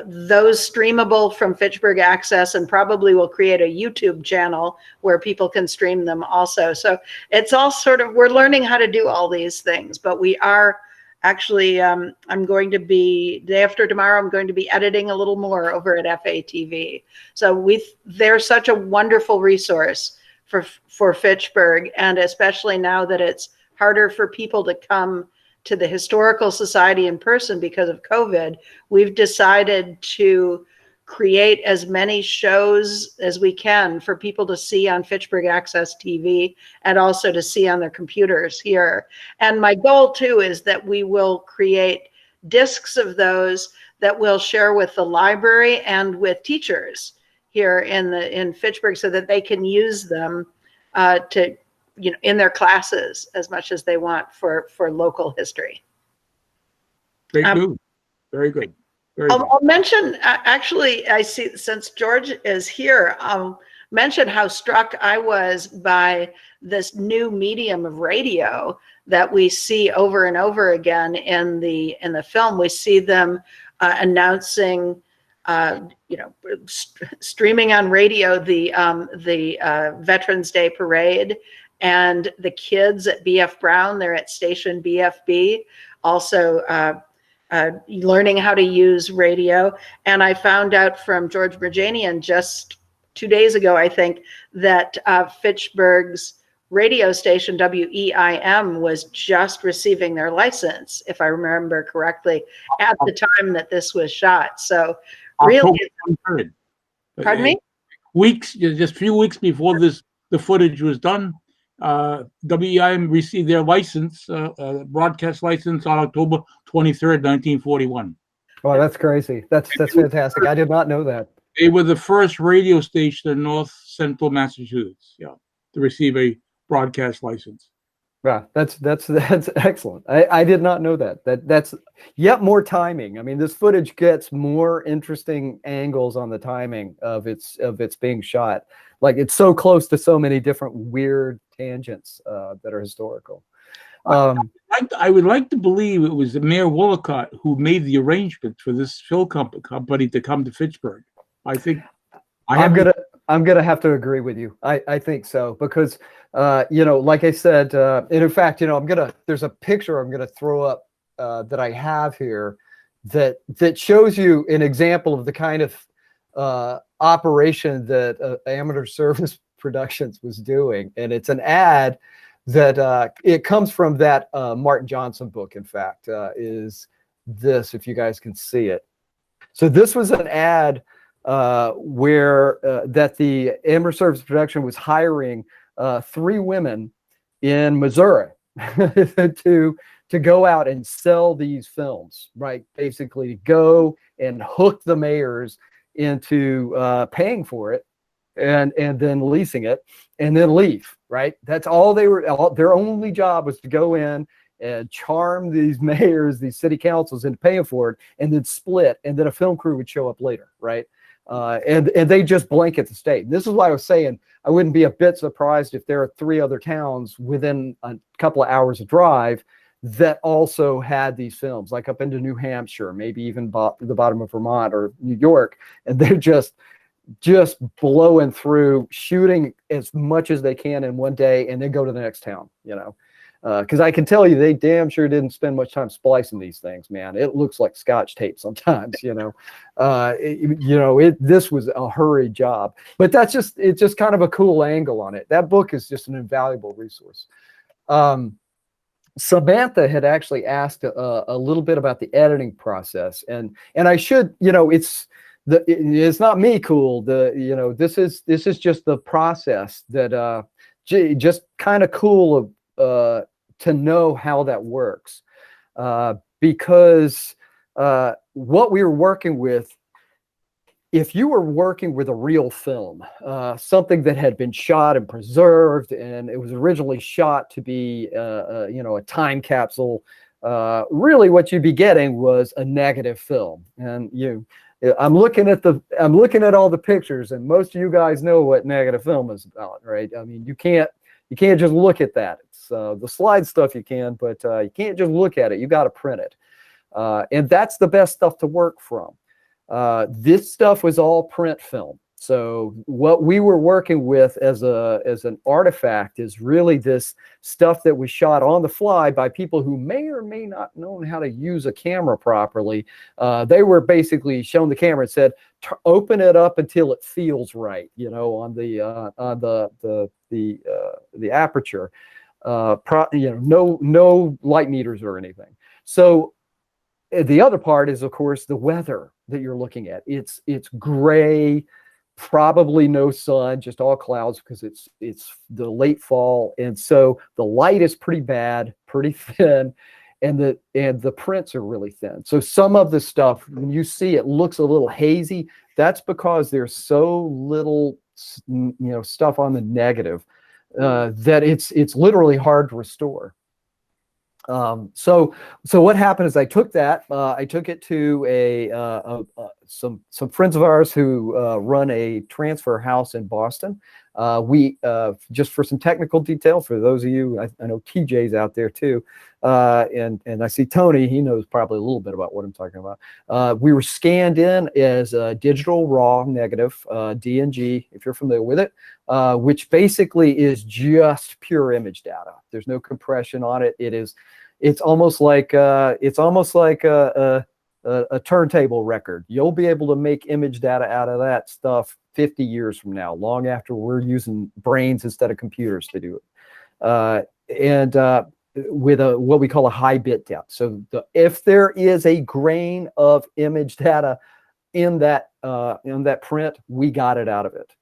S2: those streamable from Fitchburg Access, and probably we'll create a YouTube channel where people can stream them also. So it's all we're learning how to do all these things, but we are actually, I'm going to be, day after tomorrow, I'm going to be editing a little more over at FATV. So they're such a wonderful resource for Fitchburg, and especially now that it's harder for people to come to the Historical Society in person because of COVID, we've decided to create as many shows as we can for people to see on Fitchburg Access TV, and also to see on their computers here. And my goal too is that we will create discs of those that we'll share with the library and with teachers here in Fitchburg, so that they can use them to in their classes as much as they want for local history.
S4: Very good. Very good.
S2: I'll mention, actually, I see, since George is here, I'll mention how struck I was by this new medium of radio that we see over and over again in the film. We see them announcing, streaming on radio the Veterans Day Parade, and the kids at BF Brown, they're at station BFB, also learning how to use radio. And I found out from George Berjanian just 2 days ago, I think, that Fitchburg's radio station WEIM was just receiving their license, if I remember correctly, at the time that this was shot. So really, pardon me?
S4: Just a few weeks before the footage was done, WEIM received their license, broadcast license, on October 23rd, 1941.
S1: Oh, that's crazy. That's fantastic. I did not know that.
S4: They were the first radio station in North Central Massachusetts, to receive a broadcast license.
S1: Yeah, that's excellent. I did not know that. That's yet more timing. I mean, this footage gets more interesting angles on the timing of its being shot. Like, it's so close to so many different weird tangents that are historical.
S4: I would like to believe it was Mayor Wollicott who made the arrangement for this film company to come to Fitchburg. I think I'm gonna have to agree with you. I think so, because like I said, and in fact, there's a picture I'm gonna throw up that I have here that shows you an example of the kind of operation that Amateur Service Productions was doing, and it's an ad that it comes from that Martin Johnson book. In fact, is this, if you guys can see it. So this was an ad where that the Amateur Service Production was hiring 3 women in Missouri to
S1: to go out and sell these films, right? Basically, to go and hook the mayors into paying for it, and then leasing it, and then leave, right? That's all they were. Their only job was to go in and charm these mayors, these city councils into paying for it, and then split, and then a film crew would show up later, right? And they just blanket the state. And this is why I was saying I wouldn't be a bit surprised if there are 3 other towns within a couple of hours of drive that also had these films, like up into New Hampshire, maybe even the bottom of Vermont or New York, and they're just blowing through, shooting as much as they can in one day, and then go to the next town, you know. Because I can tell you, they damn sure didn't spend much time splicing these things, man. It looks like Scotch tape sometimes, you know. This was a hurried job, but it's just kind of a cool angle on it. That book is just an invaluable resource. Samantha had actually asked a little bit about the editing process, and I should, you know, it's not me, cool. This is just the process that just kind of cool to know how that works, because what we were working with, if you were working with a real film, something that had been shot and preserved, and it was originally shot to be a time capsule, really what you'd be getting was a negative film. And I'm looking at all the pictures, and most of you guys know what negative film is about, right? I mean, you can't just look at that. It's the slide stuff you can, but you can't just look at it. You got to print it, and that's the best stuff to work from. This stuff was all print film. So what we were working with as an artifact is really this stuff that was shot on the fly by people who may or may not know how to use a camera properly. They were basically shown the camera and said, open it up until it feels right, you know, on the aperture. No light meters or anything. So the other part is, of course, the weather that you're looking at. It's gray, probably no sun, just all clouds, because it's the late fall, and so the light is pretty bad, pretty thin, and the prints are really thin. So some of the stuff, when you see it looks a little hazy, that's because there's so little stuff on the negative that it's literally hard to restore. So what happened is I took it to some friends of ours who run a transfer house in Boston. We just for some technical detail, for those of you, I know TJ's out there too, and I see Tony. He knows probably a little bit about what I'm talking about. We were scanned in as a digital raw negative, DNG, if you're familiar with it, which basically is just pure image data. There's no compression on it. It's almost like a turntable record. You'll be able to make image data out of that stuff 50 years from now, long after we're using brains instead of computers to do it. And with what we call a high bit depth. So if there is a grain of image data in that print, we got it out of it.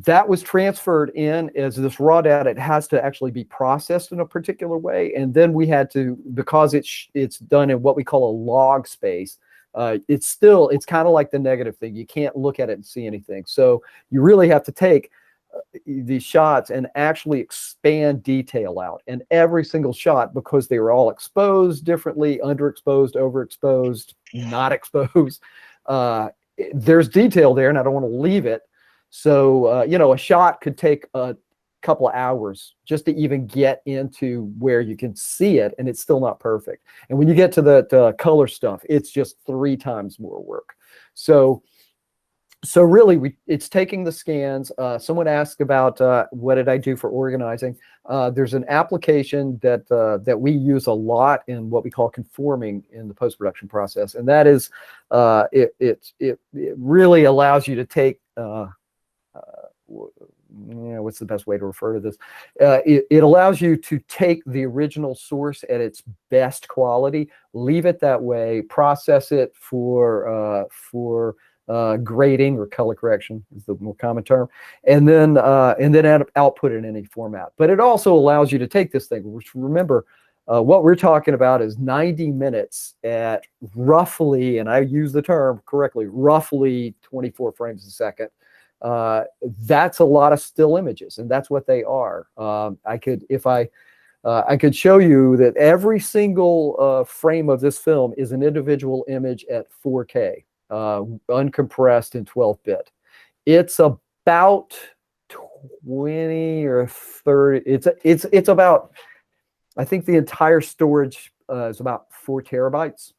S1: That was transferred in as this raw data. It has to actually be processed in a particular way, and then we had to, because it's done in what we call a log space. It's kind of like the negative thing. You can't look at it and see anything. So you really have to take these shots and actually expand detail out. And every single shot, because they were all exposed differently, underexposed, overexposed, not exposed, there's detail there, and I don't want to leave it. So, a shot could take a couple of hours just to even get into where you can see it, and it's still not perfect. And when you get to the color stuff, it's just 3 times more work. So really, it's taking the scans. Someone asked about what did I do for organizing. There's an application that we use a lot in what we call conforming in the post-production process, and that is it really allows you to take what's the best way to refer to this? It allows you to take the original source at its best quality, leave it that way, process it for grading or color correction is the more common term, and then output it in any format. But it also allows you to take this thing, which, remember, What we're talking about is 90 minutes at roughly, and I use the term correctly, roughly 24 frames a second. That's a lot of still images, and that's what they are. I could show you that every single frame of this film is an individual image at 4K, uncompressed in 12-bit. It's about 20 or 30. It's about, I think the entire storage is about 4 terabytes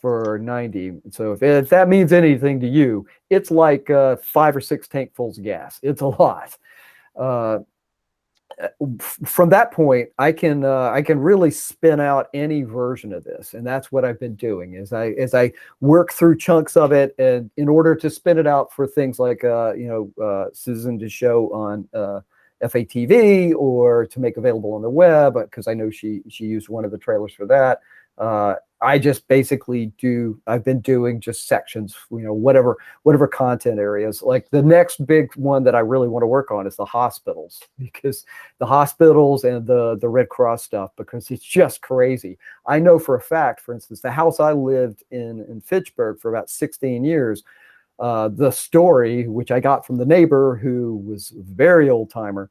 S1: for 90. So if that means anything to you, it's like 5 or 6 tankfuls of gas. It's a lot. From that point, I can really spin out any version of this, and that's what I've been doing. As I work through chunks of it, and in order to spin it out for things like Susan to show on FATV or to make available on the web, because I know she used one of the trailers for that. I just basically I've been doing just sections, whatever content areas. Like the next big one that I really want to work on is the hospitals, because the hospitals and the Red Cross stuff, because it's just crazy. I know for a fact, for instance, the house I lived in Fitchburg for about 16 years, the story, which I got from the neighbor who was a very old timer,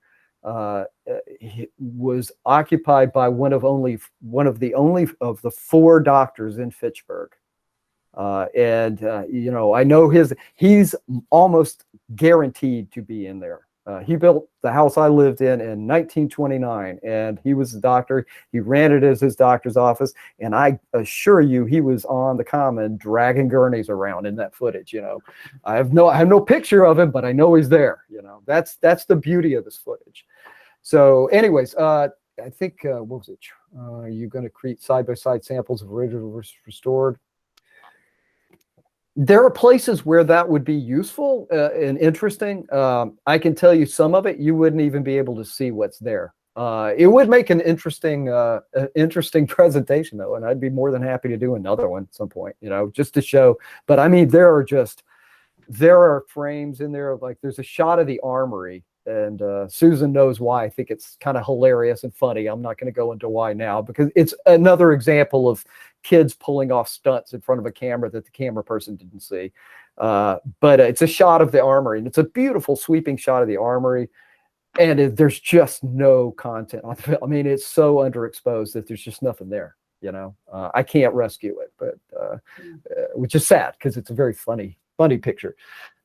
S1: was occupied by one of the only of the 4 doctors in Fitchburg. I know he's almost guaranteed to be in there. He built the house I lived in 1929, and he was a doctor. He ran it as his doctor's office, and I assure you, he was on the common dragging gurneys around in that footage. I have no picture of him, but I know he's there. That's the beauty of this footage. So, anyways, I think what was it? You're going to create side-by-side samples of original versus restored. There are places where that would be useful and interesting. I can tell you some of it, you wouldn't even be able to see what's there. It would make an interesting presentation, though, and I'd be more than happy to do another one at some point, just to show. But I mean, there are frames in there, like there's a shot of the armory, and Susan knows why. I think it's kind of hilarious and funny. I'm not going to go into why now, because it's another example of kids pulling off stunts in front of a camera that the camera person didn't see. But it's a shot of the armory, and it's a beautiful sweeping shot of the armory. And there's just no content on the film. I mean, it's so underexposed that there's just nothing there. I can't rescue it, but which is sad, because it's a very funny picture.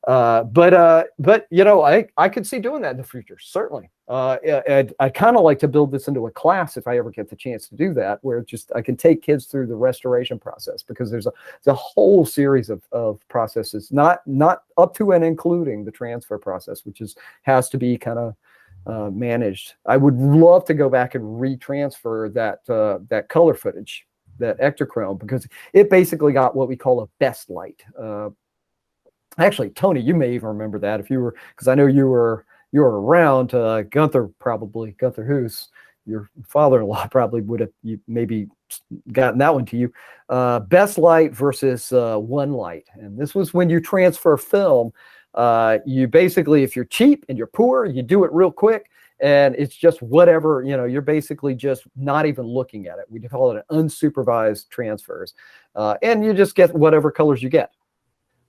S1: But I could see doing that in the future, certainly. I'd kind of like to build this into a class if I ever get the chance to do that, where I can take kids through the restoration process, because there's a whole series of processes, not up to and including the transfer process, which has to be kind of managed. I would love to go back and retransfer that color footage, that Ektachrome, because it basically got what we call a best light. Actually, Tony, you may even remember that because I know you were around. Gunther Hoos, your father-in-law, probably would have maybe gotten that one to you. Best light versus one light, and this was when you transfer film. You basically, if you're cheap and you're poor, you do it real quick, and it's just whatever. You're basically just not even looking at it. We call it an unsupervised transfers, and you just get whatever colors you get.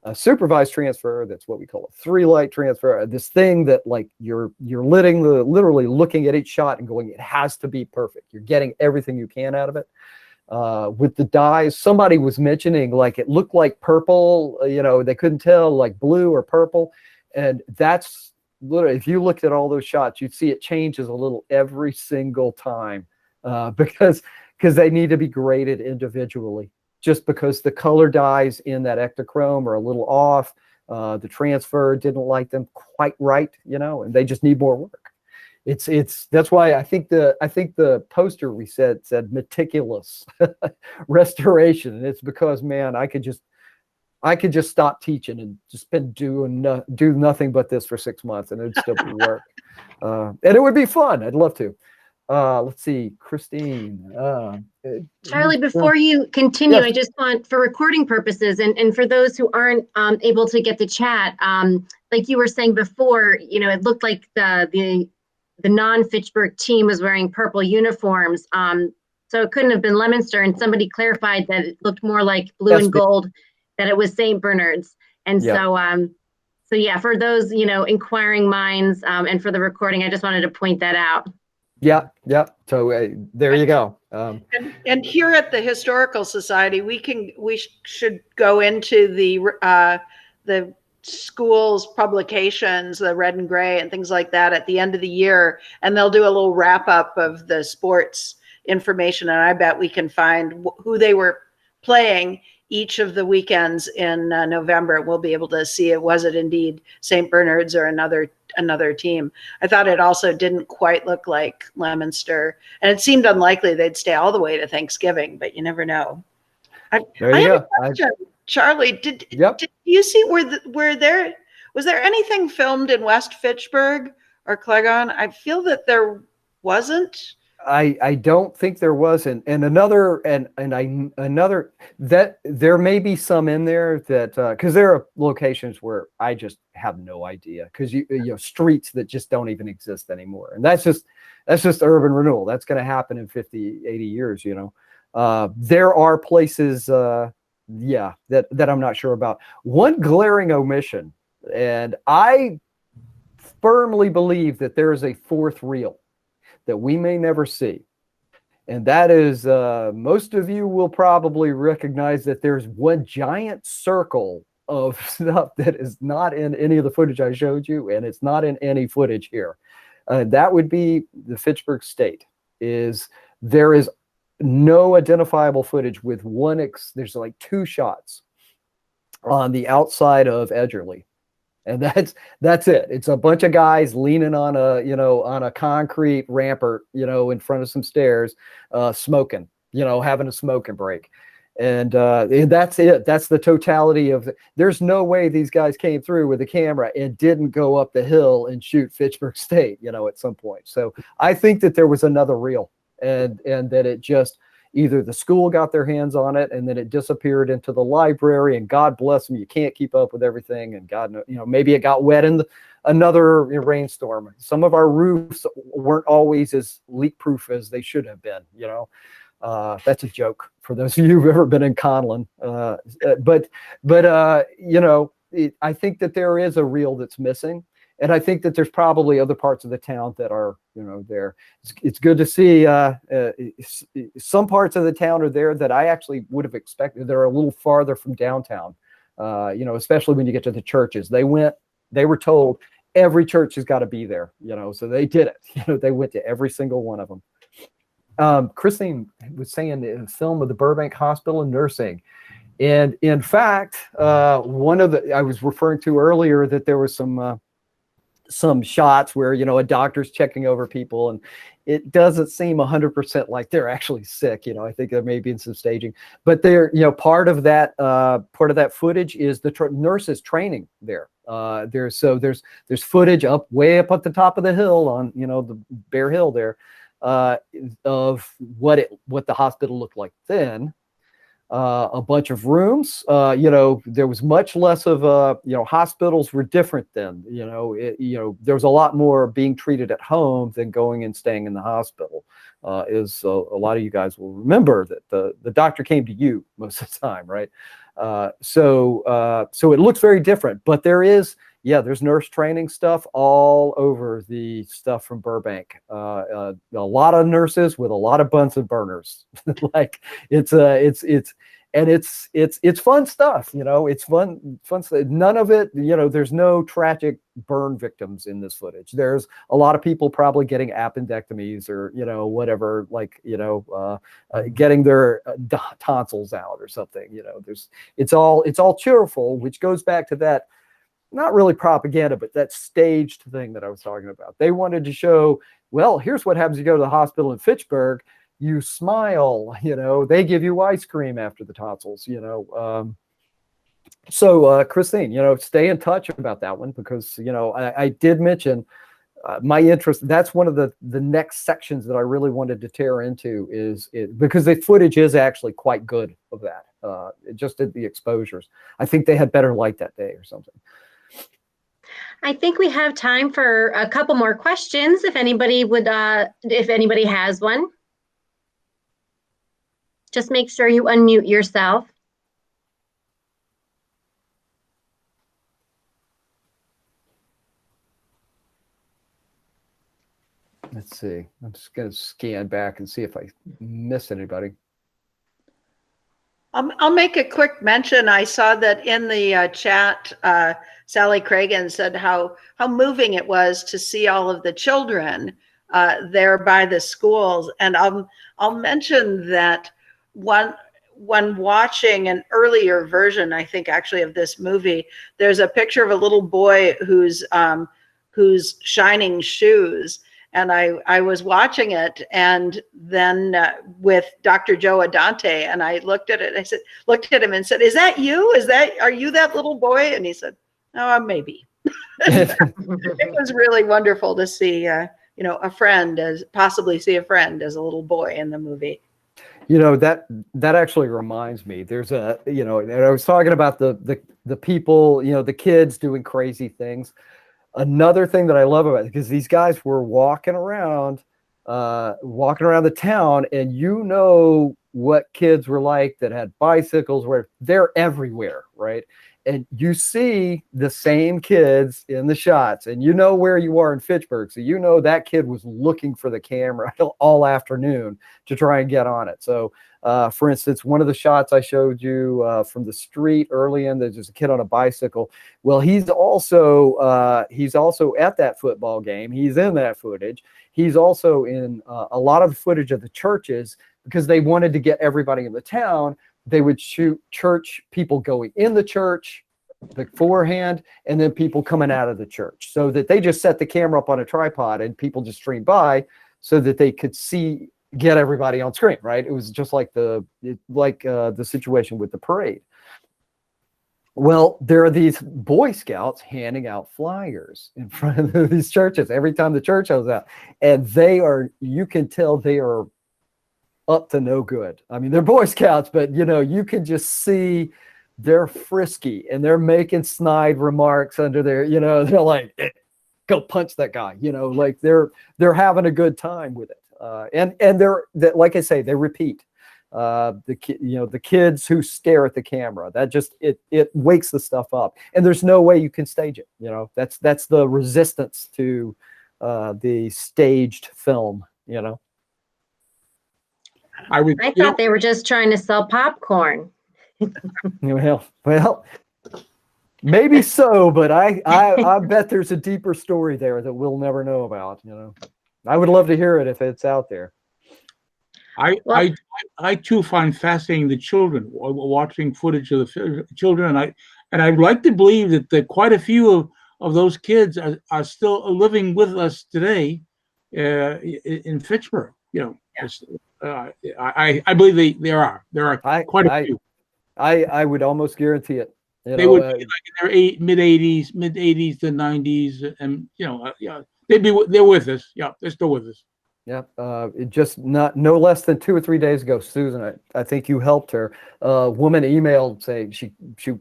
S1: A supervised transfer, that's what we call a 3-light transfer. This thing that, like, you're literally looking at each shot and going, it has to be perfect. You're getting everything you can out of it. With the dyes, somebody was mentioning, like, it looked like purple. They couldn't tell, like, blue or purple, and that's literally, if you looked at all those shots, you'd see it changes a little every single time, because they need to be graded individually. Just because the color dyes in that Ektachrome are a little off, the transfer didn't like them quite right, and they just need more work. That's why I think the poster we said meticulous restoration, and it's because, man, I could just stop teaching and just been do nothing but this for 6 months, and it'd still work, and it would be fun. I'd love to. Let's see, Christine.
S3: Charlie, before you continue,
S1: Yes.
S3: I just want, for recording purposes, and for those who aren't able to get the chat, like you were saying before, it looked like the non-Fitchburg team was wearing purple uniforms. So it couldn't have been Leominster, and somebody clarified that it looked more like blue
S1: That's
S3: and gold, that it was St. Bernard's. And
S1: Yeah.
S3: so yeah, for those, inquiring minds, and for the recording, I just wanted to point that out.
S1: Yeah. So there you go.
S2: And here at the Historical Society, we should go into the school's publications, the red and gray and things like that at the end of the year, and they'll do a little wrap up of the sports information, and I bet we can find who they were playing each of the weekends in November. We'll be able to see was it indeed St. Bernard's or another team. I thought it also didn't quite look like Leominster, and it seemed unlikely they'd stay all the way to Thanksgiving, but you never know.
S1: There you go.
S2: Charlie, did you see was there anything filmed in West Fitchburg or Clegon? I feel that there wasn't.
S1: I don't think there was, and another that there may be some in there that because there are locations where I just have no idea, because you know, streets that just don't even exist anymore, and that's just urban renewal. That's going to happen in 50, 80 years. There are places, that I'm not sure about. One glaring omission, and I firmly believe that there is a fourth reel that we may never see. And that is, most of you will probably recognize that there's one giant circle of stuff that is not in any of the footage I showed you, and it's not in any footage here. That would be the Fitchburg State. There is no identifiable footage with there's like 2 shots on the outside of Edgerly. And that's it. It's a bunch of guys leaning on a concrete rampart, in front of some stairs, smoking, having a smoking break. And that's it. That's the totality of there's no way these guys came through with a camera and didn't go up the hill and shoot Fitchburg State, at some point. So I think that there was another reel, and that it just, either the school got their hands on it and then it disappeared into the library, and God bless them, you can't keep up with everything, and God knows, maybe it got wet in another rainstorm. Some of our roofs weren't always as leak proof as they should have been. That's a joke for those of you who've ever been in Conlon. I think that there is a reel that's missing. And I think that there's probably other parts of the town that are, there. It's good to see some parts of the town are there that I actually would have expected. They're a little farther from downtown, especially when you get to the churches. They were told every church has got to be there, so they did it. They went to every single one of them. Christine was saying the film of the Burbank Hospital and Nursing. And in fact, one of I was referring to earlier that there was some shots where, a doctor's checking over people, and it doesn't seem 100% like they're actually sick. I think there may be some staging, but they're, part of that footage is the nurses training there. There's footage way up at the top of the hill on, the bare hill there, of what the hospital looked like then. A bunch of rooms, there was much less of, hospitals were different then, there was a lot more being treated at home than going and staying in the hospital. A lot of you guys will remember that the doctor came to you most of the time, right? So it looks very different, but there's nurse training stuff all over the stuff from Burbank. A lot of nurses with a lot of Bunsen burners. Like it's fun stuff. It's fun stuff. None of it. There's no tragic burn victims in this footage. There's a lot of people probably getting appendectomies or whatever, like getting their tonsils out or something. It's all cheerful, which goes back to that. Not really propaganda, but that staged thing that I was talking about. They wanted to show, well, here's what happens. You go to the hospital in Fitchburg, you smile, they give you ice cream after the tonsils, So Christine, stay in touch about that one, because, I did mention my interest. That's one of the next sections that I really wanted to tear into because the footage is actually quite good of that. It just did the exposures. I think they had better light that day or something.
S3: I think we have time for a couple more questions if anybody has one. Just make sure you unmute yourself.
S1: Let's see. I'm just going to scan back and see if I missed anybody.
S2: I'll make a quick mention. I saw that in the chat, Sally Cragen said how moving it was to see all of the children there by the schools. And I'll mention that when watching an earlier version, I think actually of this movie, there's a picture of a little boy who's shining shoes. And I was watching it, and then with Dr. Joe Adante, and I looked at it. I said, looked at him and said, "Is that you? Are you that little boy?" And he said, "Oh, maybe." It was really wonderful to see, a friend possibly see a friend as a little boy in the movie.
S1: That actually reminds me. There's and I was talking about the people, the kids doing crazy things. Another thing that I love about it, because these guys were walking around the town, and what kids were like that had bicycles, where they're everywhere, right? And you see the same kids in the shots, and where you are in Fitchburg. So that kid was looking for the camera all afternoon to try and get on it. So for instance, one of the shots I showed you from the street early in, there's a kid on a bicycle. Well, he's also at that football game. He's in that footage. He's also in a lot of the footage of the churches, because they wanted to get everybody in the town. They would shoot church people going in the church beforehand, and then people coming out of the church, so that they just set the camera up on a tripod and people just stream by so that they could get everybody on screen, right? It was just like the situation with the parade. Well, there are these Boy Scouts handing out flyers in front of these churches every time the church goes out, and you can tell they are up to no good. I mean, they're Boy Scouts, but you can just see they're frisky, and they're making snide remarks under their, they're like, go punch that guy, like they're having a good time with it. And like I say, they repeat. The kids who stare at the camera, that just it wakes the stuff up, and there's no way you can stage it. That's the resistance to the staged film.
S3: I thought they were just trying to sell popcorn.
S1: Well, maybe so, but I bet there's a deeper story there that we'll never know about. I would love to hear it if it's out there.
S4: I too find fascinating the children, watching footage of the children, and I'd like to believe that quite a few of those kids are still living with us today in Fitchburg. I believe there are quite a few.
S1: I would almost guarantee it.
S4: They would be like in their mid 80s to 90s, and they're with us. Yeah, they're still with us.
S1: Yeah, it just no less than 2 or 3 days ago, Susan, I think you helped her. A woman emailed saying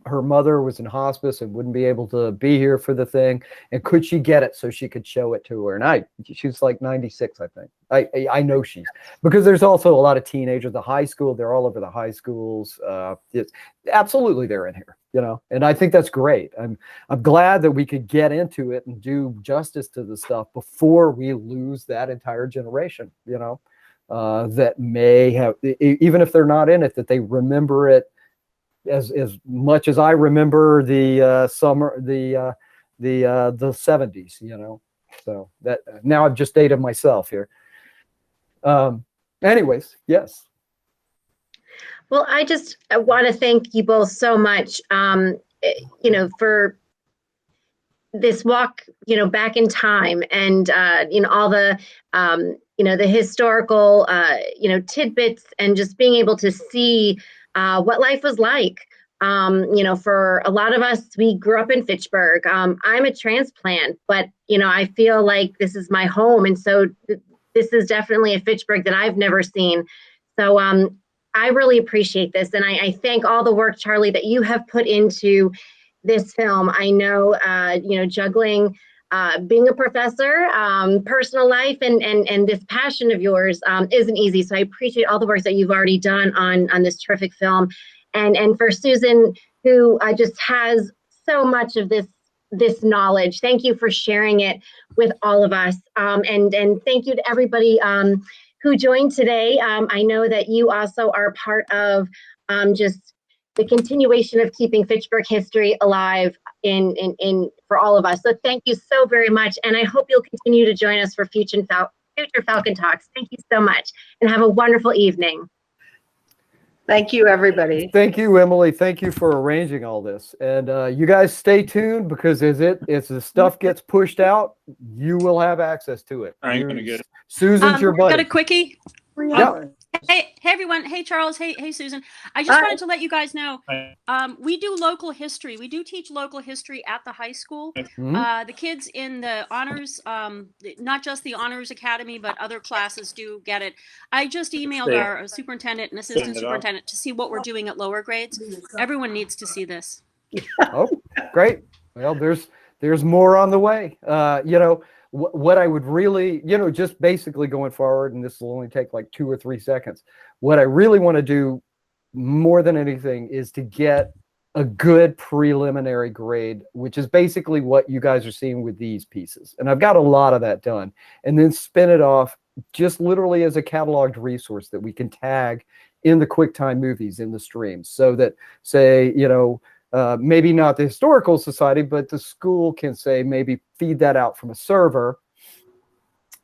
S1: her mother was in hospice and wouldn't be able to be here for the thing, and could she get it so she could show it to her? And she's like 96, I think. I know because there's also a lot of teenagers. The high school, they're all over the high schools. Absolutely, they're in here, and I think that's great. I'm glad that we could get into it and do justice to the stuff before we lose that entire generation, that may have, even if they're not in it, that they remember it as much as I remember the 70s, so that now I've just dated myself here. Anyways, yes.
S3: Well, I want to thank you both so much, for this walk, back in time, and, all the, the historical, tidbits, and just being able to see what life was like. For a lot of us, we grew up in Fitchburg. I'm a transplant, but, I feel like this is my home. And so this is definitely a Fitchburg that I've never seen. So I really appreciate this. And I thank all the work, Charlie, that you have put into this film. I know, juggling being a professor, personal life, and this passion of yours isn't easy. So I appreciate all the work that you've already done on this terrific film. And for Susan, who just has so much of this knowledge, thank you for sharing it with all of us. And thank you to everybody who joined today. I know that you also are part of just the continuation of keeping Fitchburg history alive for all of us. So thank you so very much. And I hope you'll continue to join us for future Falcon Talks. Thank you so much and have a wonderful evening.
S2: Thank you, everybody.
S1: Thank you, Emily. Thank you for arranging all this. And you guys stay tuned, because as the stuff gets pushed out, you will have access to it.
S5: I'm going to get it.
S1: Susan's your buddy.
S6: Got a quickie?
S1: Yeah.
S6: Hey everyone. Hey Charles. Hey Susan. I just wanted to let you guys know, we do local history. We do teach local history at the high school. The kids in the honors, not just the honors academy, but other classes do get it. I just emailed our superintendent and assistant superintendent to see what we're doing at lower grades. Everyone needs to see this.
S1: Oh, great. Well, there's more on the way. What I would really, just basically going forward, and this will only take like 2 or 3 seconds. What I really want to do more than anything is to get a good preliminary grade, which is basically what you guys are seeing with these pieces. And I've got a lot of that done, and then spin it off just literally as a cataloged resource that we can tag in the QuickTime movies in the streams, so that, say, maybe not the Historical Society, but the school can say, maybe feed that out from a server,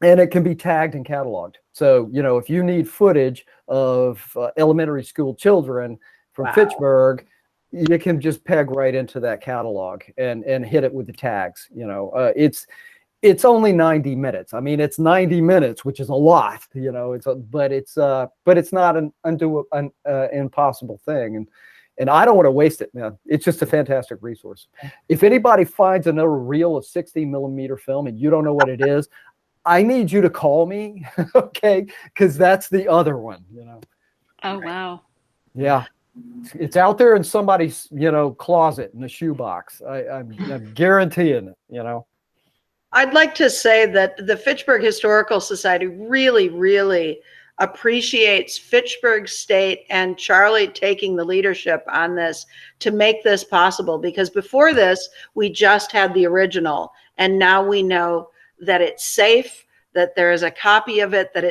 S1: and it can be tagged and cataloged. So, if you need footage of elementary school children from Fitchburg, you can just peg right into that catalog and hit it with the tags. It's only 90 minutes. I mean, it's 90 minutes, which is a lot, but it's not an impossible thing. And I don't want to waste it, man. It's just a fantastic resource. If anybody finds another reel of 60mm film and you don't know what it is, I need you to call me, okay? Because that's the other one,
S6: Oh, wow.
S1: Yeah. It's out there in somebody's, closet in a shoebox. I'm guaranteeing it,
S2: I'd like to say that the Fitchburg Historical Society really, really appreciates Fitchburg State and Charlie taking the leadership on this to make this possible, because before this, we just had the original, and now we know that it's safe, that there is a copy of it, that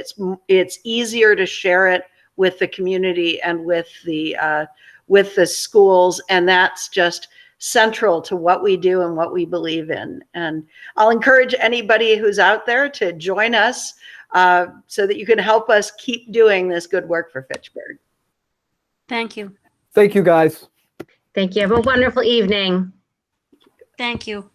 S2: it's easier to share it with the community and with the schools, and that's just central to what we do and what we believe in. And I'll encourage anybody who's out there to join us so that you can help us keep doing this good work for Fitchburg.
S6: Thank you.
S1: Thank you, guys.
S3: Thank you. Have a wonderful evening.
S6: Thank you.